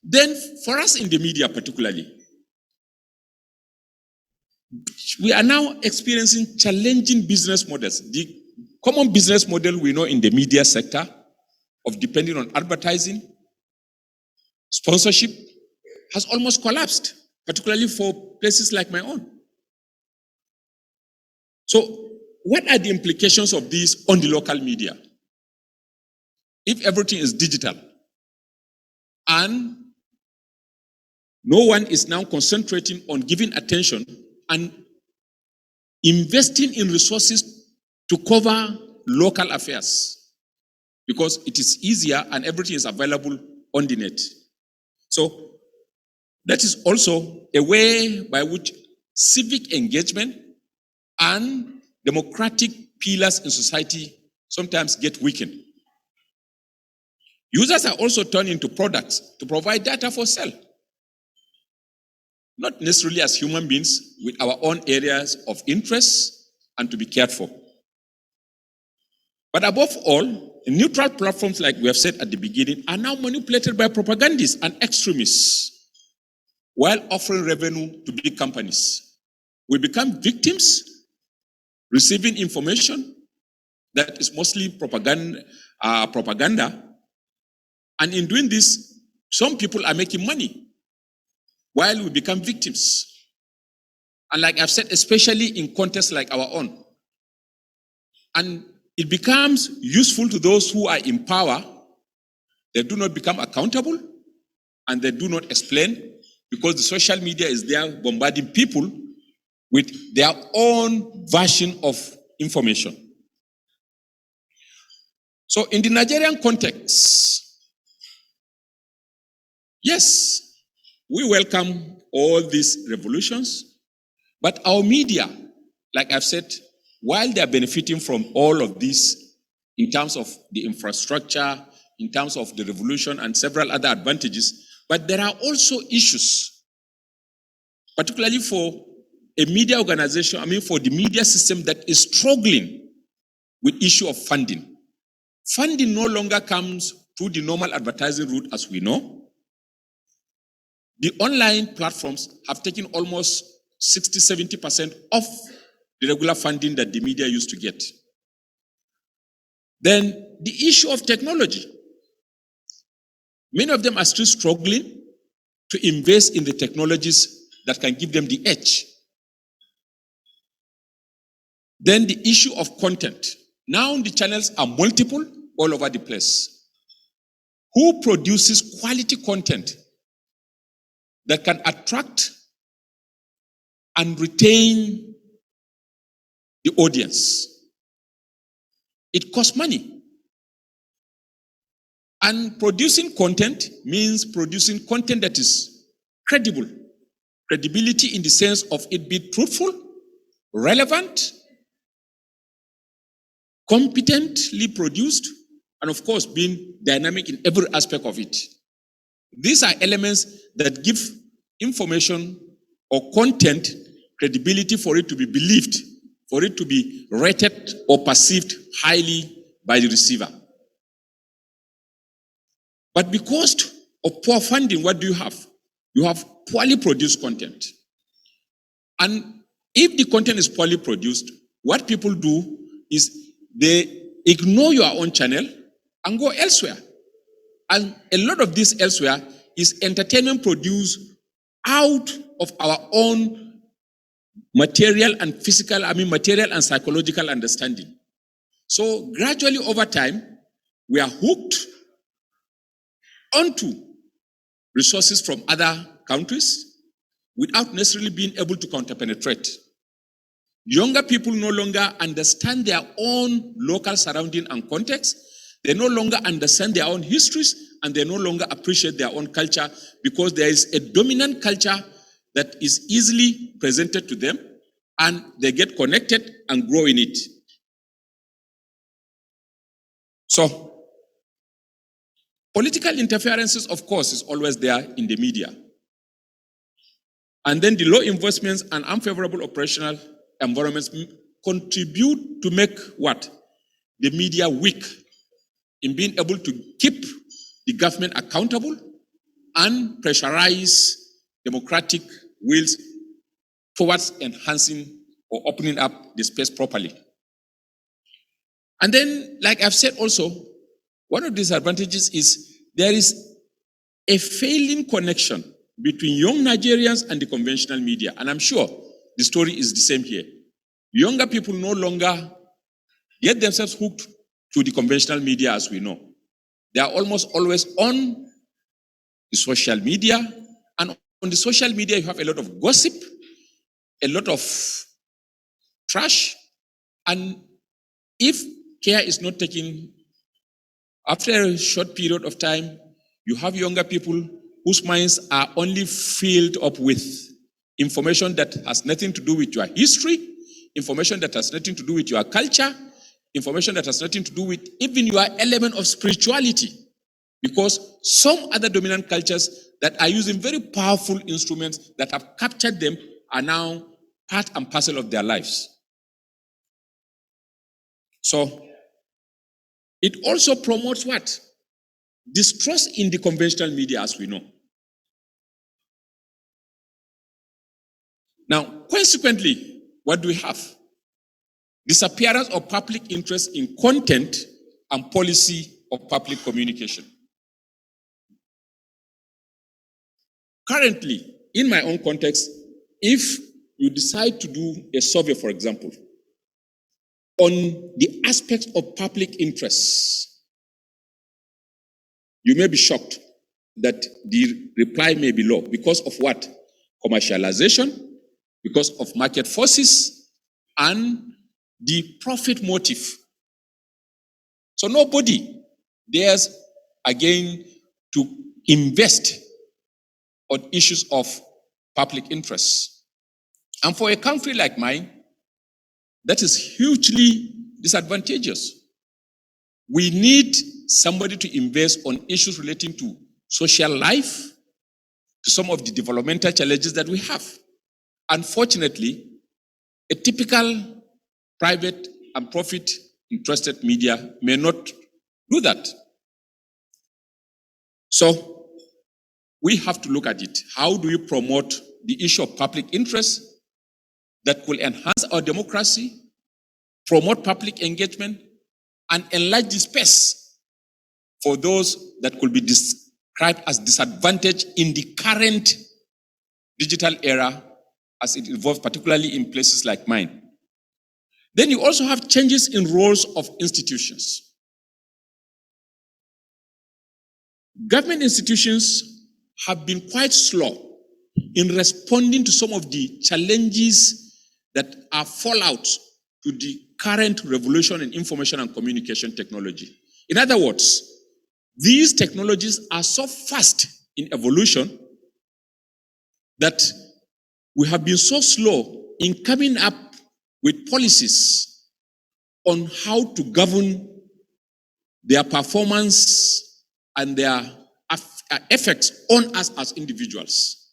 Then for us in the media particularly, we are now experiencing challenging business models. The common business model we know in the media sector of depending on advertising, sponsorship, has almost collapsed, particularly for places like my own. So what are the implications of this on the local media? If everything is digital and no one is now concentrating on giving attention and investing in resources to cover local affairs, because it is easier and everything is available on the net. So that is also a way by which civic engagement and democratic pillars in society sometimes get weakened. Users are also turned into products to provide data for sale. Not necessarily as human beings with our own areas of interest and to be cared for. But above all, neutral platforms, like we have said at the beginning, are now manipulated by propagandists and extremists while offering revenue to big companies. We become victims, receiving information that is mostly propaganda. And in doing this, some people are making money while we become victims. And like I've said, especially in contexts like our own. And it becomes useful to those who are in power. They do not become accountable and they do not explain, because the social media is there bombarding people with their own version of information. So in the Nigerian context, yes, we welcome all these revolutions, but our media, like I've said, while they are benefiting from all of this in terms of the infrastructure, in terms of the revolution and several other advantages, but there are also issues, particularly for a media organization, for the media system that is struggling with issue of funding. Funding no longer comes through the normal advertising route as we know. The online platforms have taken almost 60-70% of the regular funding that the media used to get. Then the issue of technology. Many of them are still struggling to invest in the technologies that can give them the edge. Then the issue of content. Now the channels are multiple all over the place. Who produces quality content that can attract and retain the audience? It costs money. And producing content means producing content that is credible. Credibility in the sense of it being truthful, relevant, competently produced, and of course being dynamic in every aspect of it. These are elements that give information or content credibility for it to be believed, for it to be rated or perceived highly by the receiver. But because of poor funding, what do you have? You have poorly produced content. And if the content is poorly produced, what people do is they ignore your own channel and go elsewhere. And a lot of this elsewhere is entertainment produced out of our own material and physical, material and psychological understanding. So gradually over time, we are hooked onto resources from other countries without necessarily being able to counterpenetrate. Younger people no longer understand their own local surrounding and context. They no longer understand their own histories and they no longer appreciate their own culture because there is a dominant culture that is easily presented to them, and they get connected and grow in it. So, political interferences, of course, is always there in the media. And then the law enforcement and unfavorable operational environments contribute to make what? The media weak in being able to keep the government accountable and pressurize democratic wills towards enhancing or opening up the space properly. And then, like I've said also, one of the disadvantages is there is a failing connection between young Nigerians and the conventional media. And I'm sure the story is the same here. Younger people no longer get themselves hooked to the conventional media as we know. They are almost always on the social media. And on the social media, you have a lot of gossip, a lot of trash. And if care is not taken, after a short period of time, you have younger people whose minds are only filled up with information that has nothing to do with your history, information that has nothing to do with your culture, information that has nothing to do with even your element of spirituality. Because some other dominant cultures that are using very powerful instruments that have captured them are now part and parcel of their lives. So, it also promotes what? Distrust in the conventional media, as we know. Now, consequently, what do we have? Disappearance of public interest in content and policy of public communication. Currently, in my own context, if you decide to do a survey, for example, on the aspects of public interest, you may be shocked that the reply may be low because of what? Commercialization, because of market forces, and the profit motive. So nobody dares again to invest on issues of public interest. And for a country like mine, that is hugely disadvantageous. We need somebody to invest on issues relating to social life, to some of the developmental challenges that we have. Unfortunately, a typical private and profit-interested media may not do that. So, we have to look at it. How do you promote the issue of public interest that will enhance our democracy, promote public engagement, and enlarge the space for those that could be described as disadvantaged in the current digital era as it evolves, particularly in places like mine. Then you also have changes in roles of institutions. Government institutions have been quite slow in responding to some of the challenges that are fallout to the current revolution in information and communication technology. In other words, these technologies are so fast in evolution that we have been so slow in coming up with policies on how to govern their performance and their effects on us as individuals.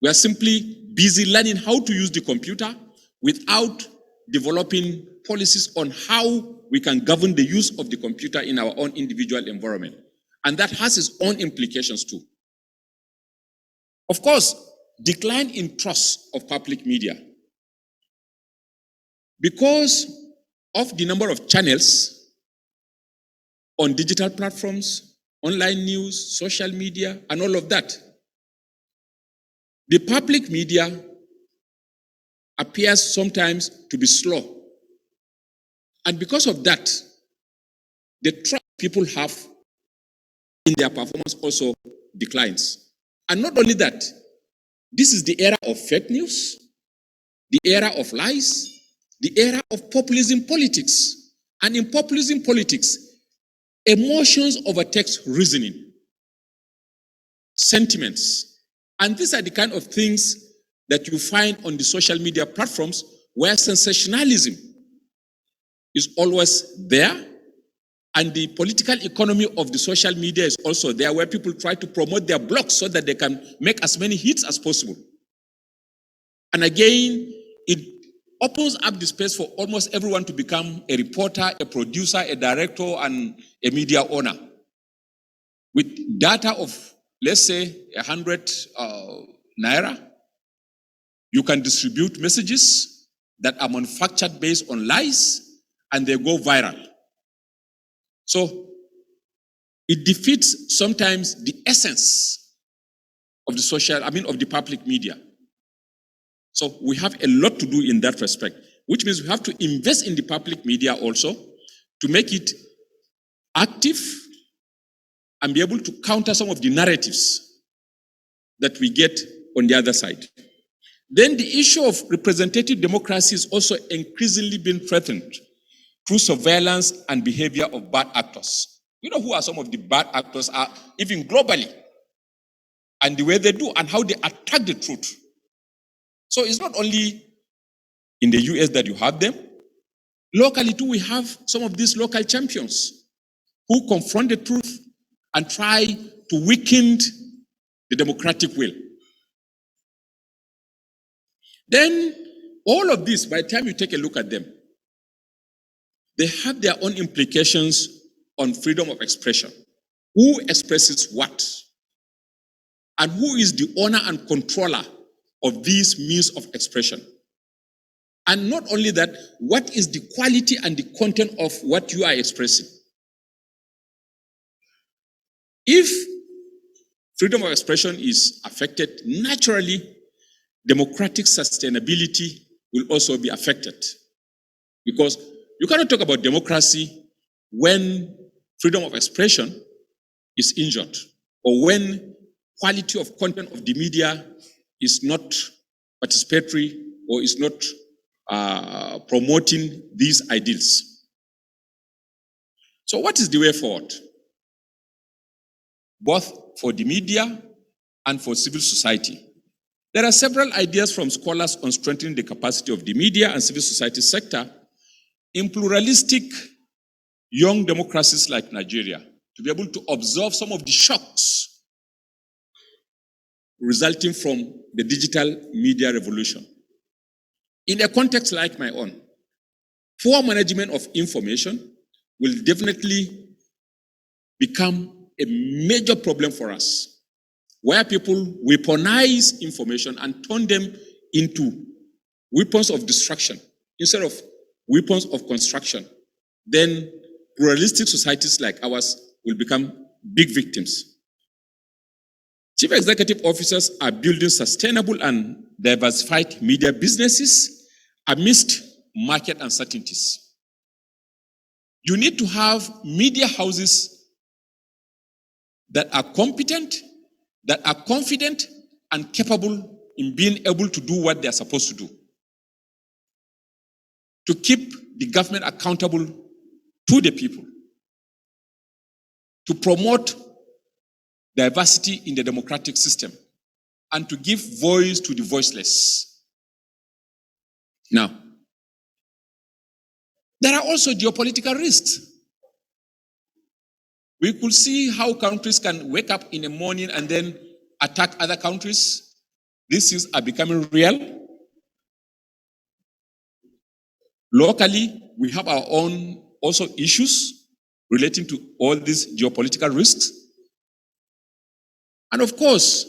We are simply busy learning how to use the computer without developing policies on how we can govern the use of the computer in our own individual environment. And that has its own implications too. Of course, decline in trust of public media. Because of the number of channels on digital platforms, online news, social media, and all of that, the public media appears sometimes to be slow. And because of that, the trust people have in their performance also declines. And not only that, this is the era of fake news, the era of lies, the era of populism politics. And in populism politics, emotions overtakes reasoning. sentiments. And these are the kind of things that you find on the social media platforms where sensationalism is always there. And the political economy of the social media is also there, where people try to promote their blogs so that they can make as many hits as possible. And again, it opens up the space for almost everyone to become a reporter, a producer, a director, and a media owner. With data of, let's say, 100 naira, you can distribute messages that are manufactured based on lies, and they go viral. So it defeats sometimes the essence of the public media. So we have a lot to do in that respect, which means we have to invest in the public media also to make it active and be able to counter some of the narratives that we get on the other side. Then the issue of representative democracy is also increasingly being threatened through surveillance and behavior of bad actors. You know who are some of the bad actors are, even globally, and the way they do and how they attack the truth. So it's not only in the US that you have them. Locally too, we have some of these local champions who confront the truth and try to weaken the democratic will. Then all of this, by the time you take a look at them, they have their own implications on freedom of expression. Who expresses what? And who is the owner and controller of these means of expression? And not only that, what is the quality and the content of what you are expressing? If freedom of expression is affected, naturally, democratic sustainability will also be affected. Because you cannot talk about democracy when freedom of expression is injured, or when quality of content of the media is not participatory or is not promoting these ideals. So what is the way forward? Both for the media and for civil society. There are several ideas from scholars on strengthening the capacity of the media and civil society sector in pluralistic young democracies like Nigeria to be able to observe some of the shocks resulting from the digital media revolution. In a context like my own, poor management of information will definitely become a major problem for us, where people weaponize information and turn them into weapons of destruction instead of weapons of construction. Then pluralistic societies like ours will become big victims. Chief executive officers are building sustainable and diversified media businesses amidst market uncertainties. You need to have media houses that are competent, that are confident and capable in being able to do what they are supposed to do, to keep the government accountable to the people, to promote diversity in the democratic system, and to give voice to the voiceless. Now, there are also geopolitical risks. We could see how countries can wake up in the morning and then attack other countries. These things are becoming real. Locally, we have our own also issues relating to all these geopolitical risks. And of course,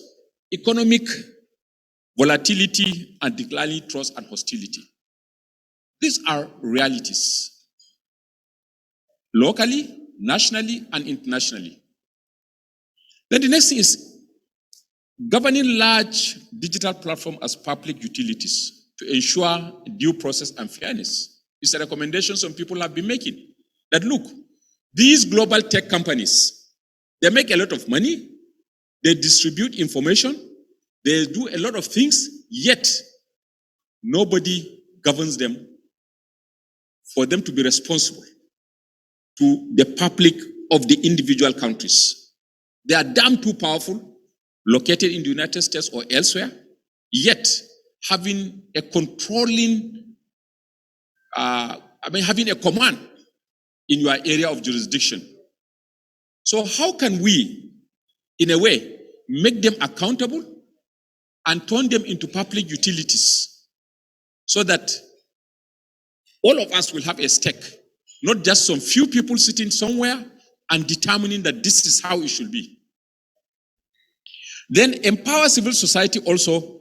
economic volatility and declining trust and hostility. These are realities. Locally, nationally, and internationally. Then the next thing is governing large digital platforms as public utilities to ensure due process and fairness. It's a recommendation some people have been making. That look, these global tech companies, they make a lot of money, they distribute information, they do a lot of things, yet nobody governs them for them to be responsible to the public of the individual countries. They are damn too powerful. located in the United States or elsewhere, yet having a controlling, having a command in your area of jurisdiction. So how can we, in a way, make them accountable and turn them into public utilities so that all of us will have a stake, not just some few people sitting somewhere and determining that this is how it should be. Then empower civil society also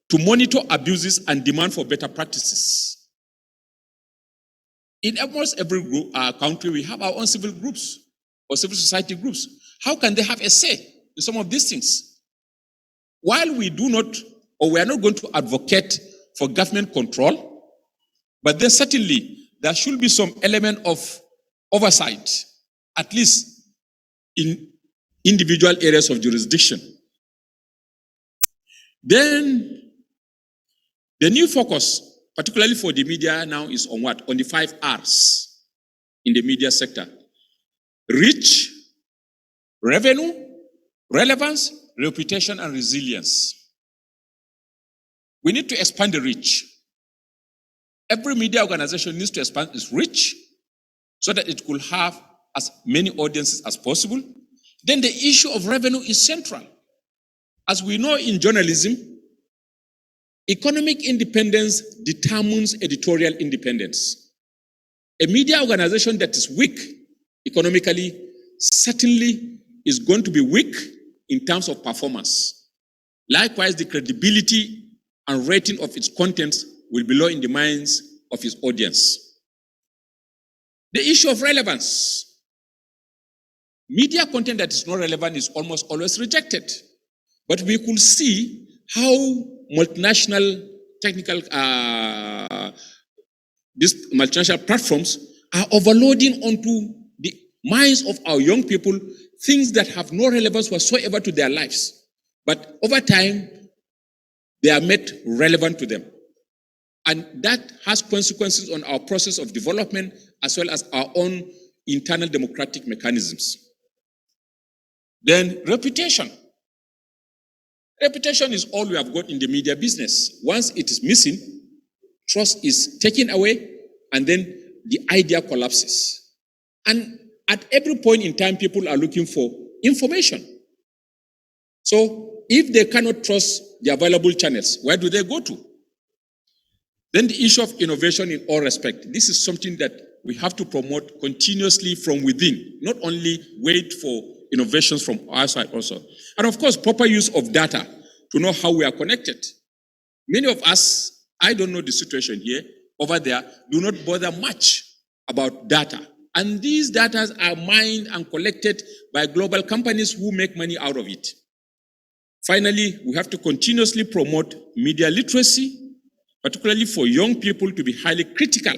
to monitor abuses and demand for better practices. In almost every country, we have our own civil groups or civil society groups. How can they have a say in some of these things? While we do not, or we are not going to advocate for government control, but then certainly there should be some element of oversight, at least in individual areas of jurisdiction. Then the new focus, particularly for the media now, is on what? On the 5 R's in the media sector. Reach, revenue, relevance, reputation, and resilience. We need to expand the reach. Every media organization needs to expand its reach so that it could have as many audiences as possible. Then the issue of revenue is central. As we know in journalism, economic independence determines editorial independence. A media organization that is weak economically certainly is going to be weak in terms of performance. Likewise, the credibility and rating of its contents will be low in the minds of its audience. The issue of relevance. Media content that is not relevant is almost always rejected. But we could see how multinational these multinational platforms are overloading onto the minds of our young people things that have no relevance whatsoever to their lives. But over time, they are made relevant to them. And that has consequences on our process of development as well as our own internal democratic mechanisms. Then reputation. Reputation is all we have got in the media business. Once it is missing, trust is taken away, and then the idea collapses. And at every point in time, people are looking for information. So if they cannot trust the available channels, where do they go to? Then the issue of innovation in all respect. This is something that we have to promote continuously from within, not only wait for innovations from our side also. And of course, proper use of data to know how we are connected. Many of us, I don't know the situation here, over there, do not bother much about data. And these data are mined and collected by global companies who make money out of it. Finally, we have to continuously promote media literacy, particularly for young people to be highly critical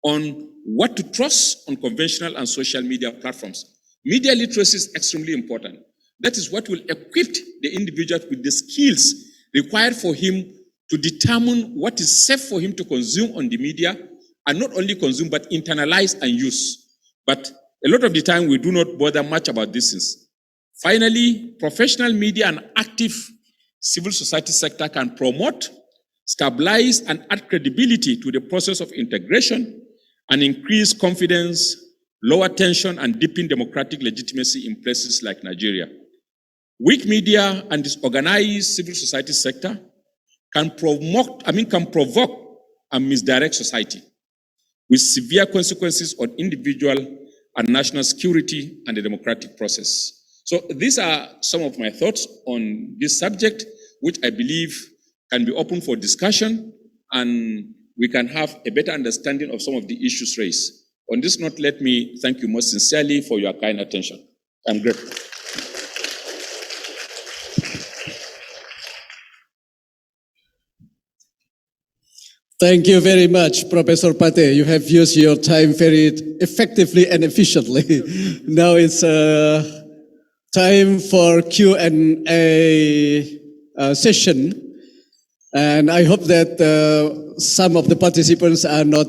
on what to trust on conventional and social media platforms. Media literacy is extremely important. That is what will equip the individual with the skills required for him to determine what is safe for him to consume on the media, and not only consume, but internalize and use. But a lot of the time, we do not bother much about these things. Finally, professional media and active civil society sector can promote, stabilize, and add credibility to the process of integration and increase confidence, lower tension, and deepen democratic legitimacy in places like Nigeria. Weak media and disorganized civil society sector can provoke and misdirect society with severe consequences on individual and national security and the democratic process. So these are some of my thoughts on this subject, which I believe can be open for discussion, and we can have a better understanding of some of the issues raised. On this note, let me thank you most sincerely for your kind attention. I'm grateful.
Thank you very much, Professor Pate. You have used your time very effectively and efficiently. Now it's time for Q&A session. And I hope that some of the participants are not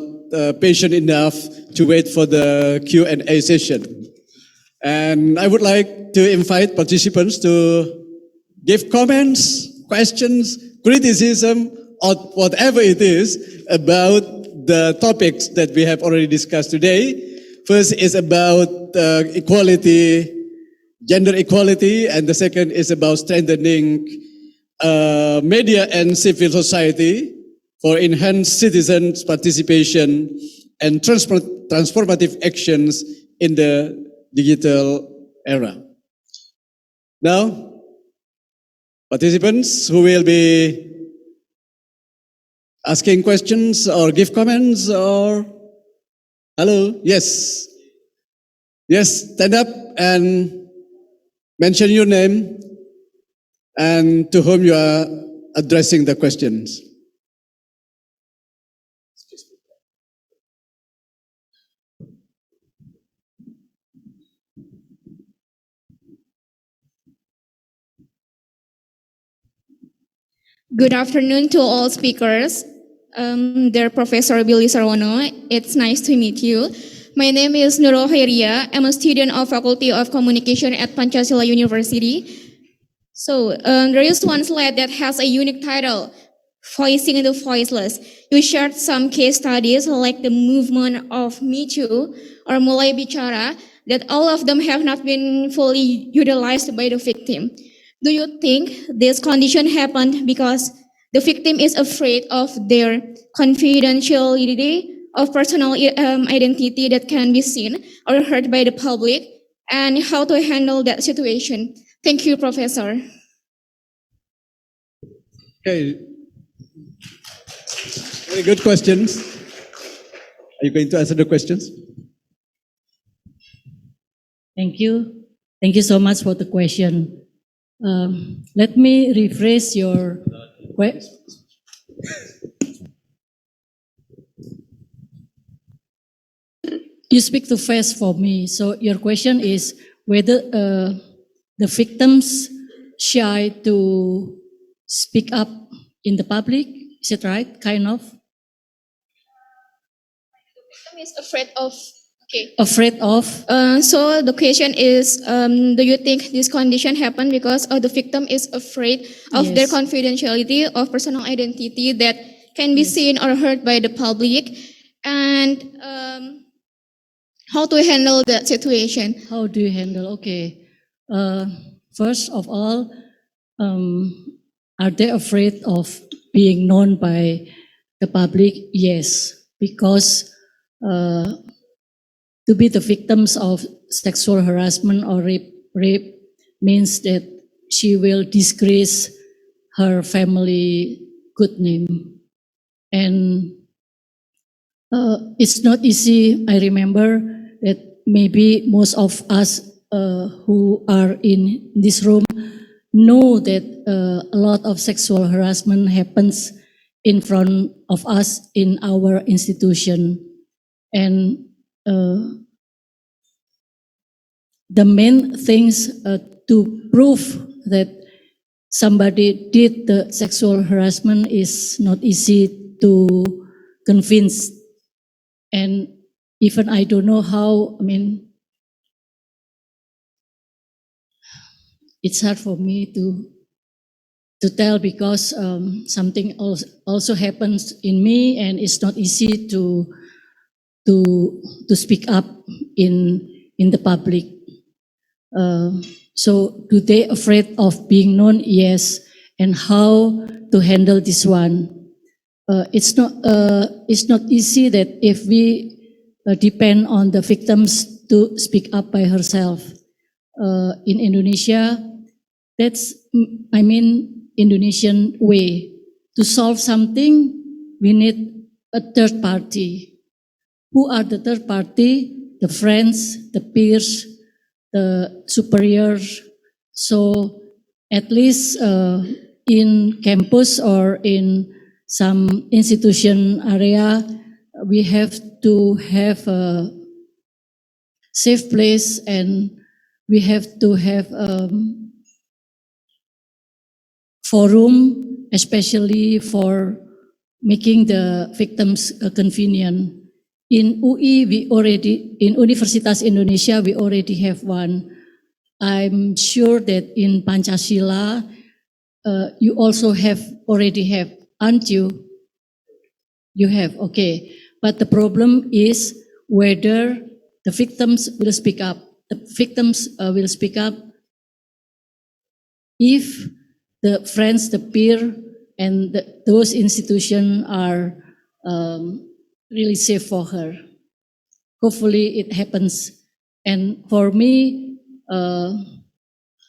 patient enough to wait for the Q&A session. And I would like to invite participants to give comments, questions, criticism, or whatever it is about the topics that we have already discussed today. First is about equality, gender equality, and the second is about strengthening media and civil society for enhanced citizens' participation and transformative actions in the digital era. Now, participants who will be asking questions or give comments or hello, yes, stand up and mention your name and to whom you are addressing the questions.
Good afternoon to all speakers. Dear Professor Billy Sarwono, it's nice to meet you. My name is Nurul Khairia. I'm a student of Faculty of Communication at Pancasila University. So there is one slide that has a unique title, Voicing the Voiceless. You shared some case studies like the movement of Me Too or Mulai Bicara, that all of them have not been fully utilized by the victim. Do you think this condition happened because the victim is afraid of their confidentiality of personal identity that can be seen or heard by the public, and how to handle that situation? Thank you, Professor.
Okay, very good questions. Are you going to answer the questions?
Thank you. Thank you so much for the question. Let me rephrase your question. You speak too fast for me. So your question is whether the victims shy to speak up in the public. Is it right? Kind of?
Victim is afraid of. Okay.
Afraid of?
So the question is, do you think this condition happened because the victim is afraid of their
Yes.
confidentiality of personal identity that can be seen or heard by the public, and how to handle that situation?
How do you handle? Okay. First of all, are they afraid of being known by the public? Yes, because to be the victims of sexual harassment or rape means that she will disgrace her family good name. And it's not easy. I remember that maybe most of us who are in this room know that a lot of sexual harassment happens in front of us in our institution. And the main things to prove that somebody did the sexual harassment is not easy to convince. And even I don't know how, it's hard for me to tell because something also happens in me and it's not easy to speak up in the public. So do they afraid of being known? Yes. And how to handle this one? It's not easy that if we depend on the victims to speak up by herself. In Indonesia, that's Indonesian way. To solve something, we need a third party. Who are the third party? The friends, the peers, the superiors. So at least in campus or in some institution area, we have to have a safe place and we have to have forum, especially for making the victims convenient. In UI, in Universitas Indonesia, we already have one. I'm sure that in Pancasila, you also already have, aren't you? You have, okay. But the problem is whether the victims will speak up. The victims will speak up if the friends, the peer, and those institutions are really safe for her. Hopefully it happens. And for me,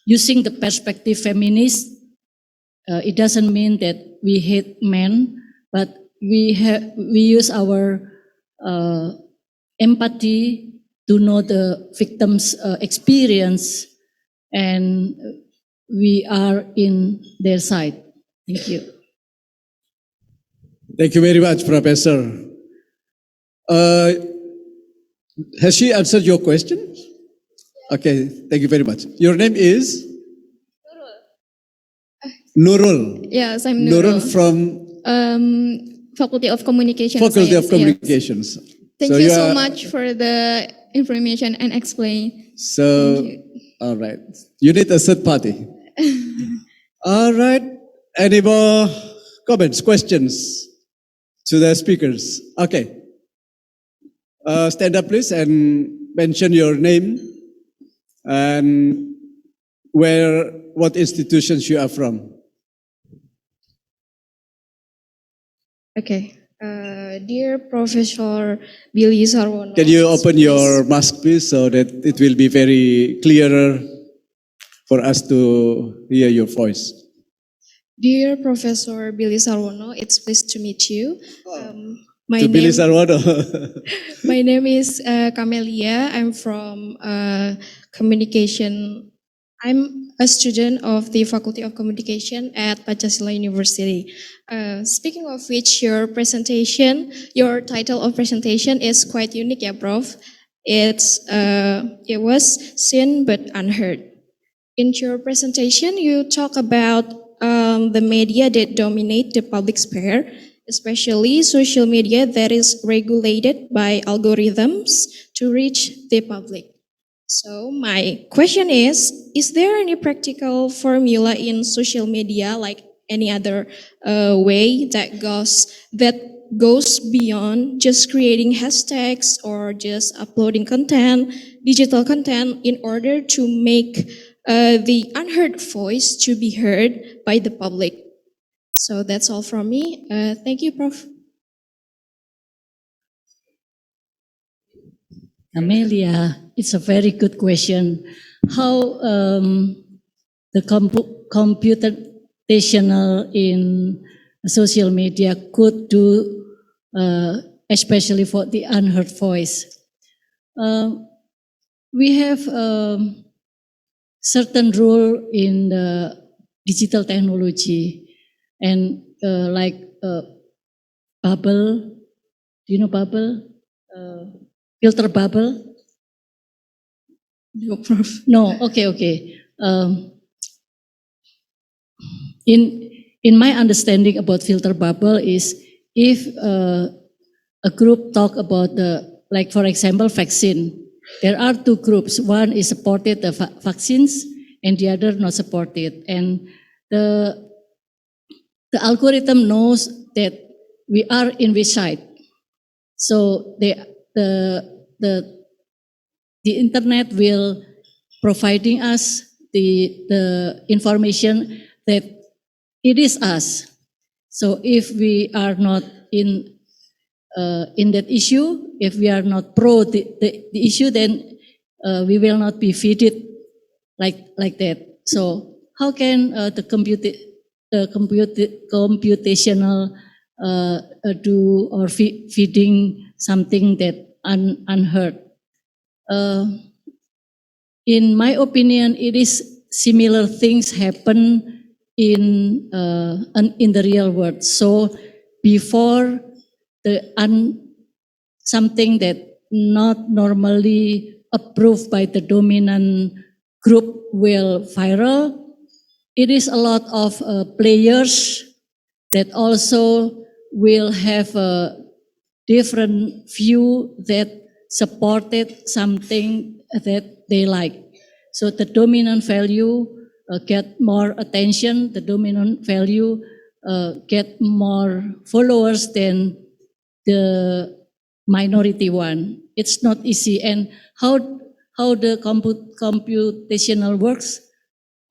using the perspective feminist, it doesn't mean that we hate men, but we use our empathy to know the victim's experience, and we are in their side. Thank you.
Thank you very much, Professor. Has she answered your question? Okay, thank you very much. Your name is? Nurul.
Yes, I'm
Nurul
Nurul.
from
Faculty of Communication
Faculty of
Science, yes.
Communications.
Thank
So
you
you
so
are-
much for the information and explain.
So,
Thank you.
all right. You need a third party. All right. Any more comments, questions to the speakers? Okay. Stand up, please, and mention your name and what institutions you are from.
Okay. Dear Professor Billy Sarwono.
Can you open your mask, please, so that it will be very clearer for us to hear your voice?
Dear Professor Billy Sarwono, it's pleased to meet you. My
To Billy
name,
Sarwono.
my name is Camelia. I'm from communication. I'm a student of the Faculty of Communication at Pancasila University. Speaking of which, your title of presentation is quite unique, yeah, Prof. It was seen but unheard. In your presentation, you talk about the media that dominate the public sphere, especially social media that is regulated by algorithms to reach the public. So my question is there any practical formula in social media, like any other way that goes beyond just creating hashtags or just uploading content, digital content, in order to make the unheard voice to be heard by the public? So that's all from me. Thank you, Prof.
Amelia, it's a very good question. How the computational in social media could do, especially for the unheard voice. We have certain rule in the digital technology, and like bubble. Do you know bubble? Filter bubble?
No, Prof.
No, okay. In my understanding about filter bubble is if a group talk about like for example, vaccine. There are two groups. One is supported the vaccines, and the other not supported. And the algorithm knows that we are in which side. So the internet will providing us the information that it is us. So if we are not in that issue, if we are not pro the issue, then we will not be fitted like that. So how can the computational do or feeding something that unheard? In my opinion, it is similar things happen in the real world. So before something that not normally approved by the dominant group will viral, it is a lot of players that also will have a different view that supported something that they like. So the dominant value get more attention, the dominant value get more followers than the minority one. It's not easy. And how the computational works,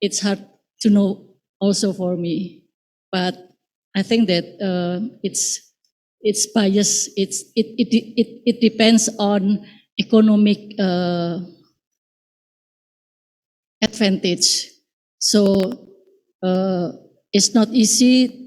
it's hard to know also for me. But I think that it's bias. It depends on economic advantage. So it's not easy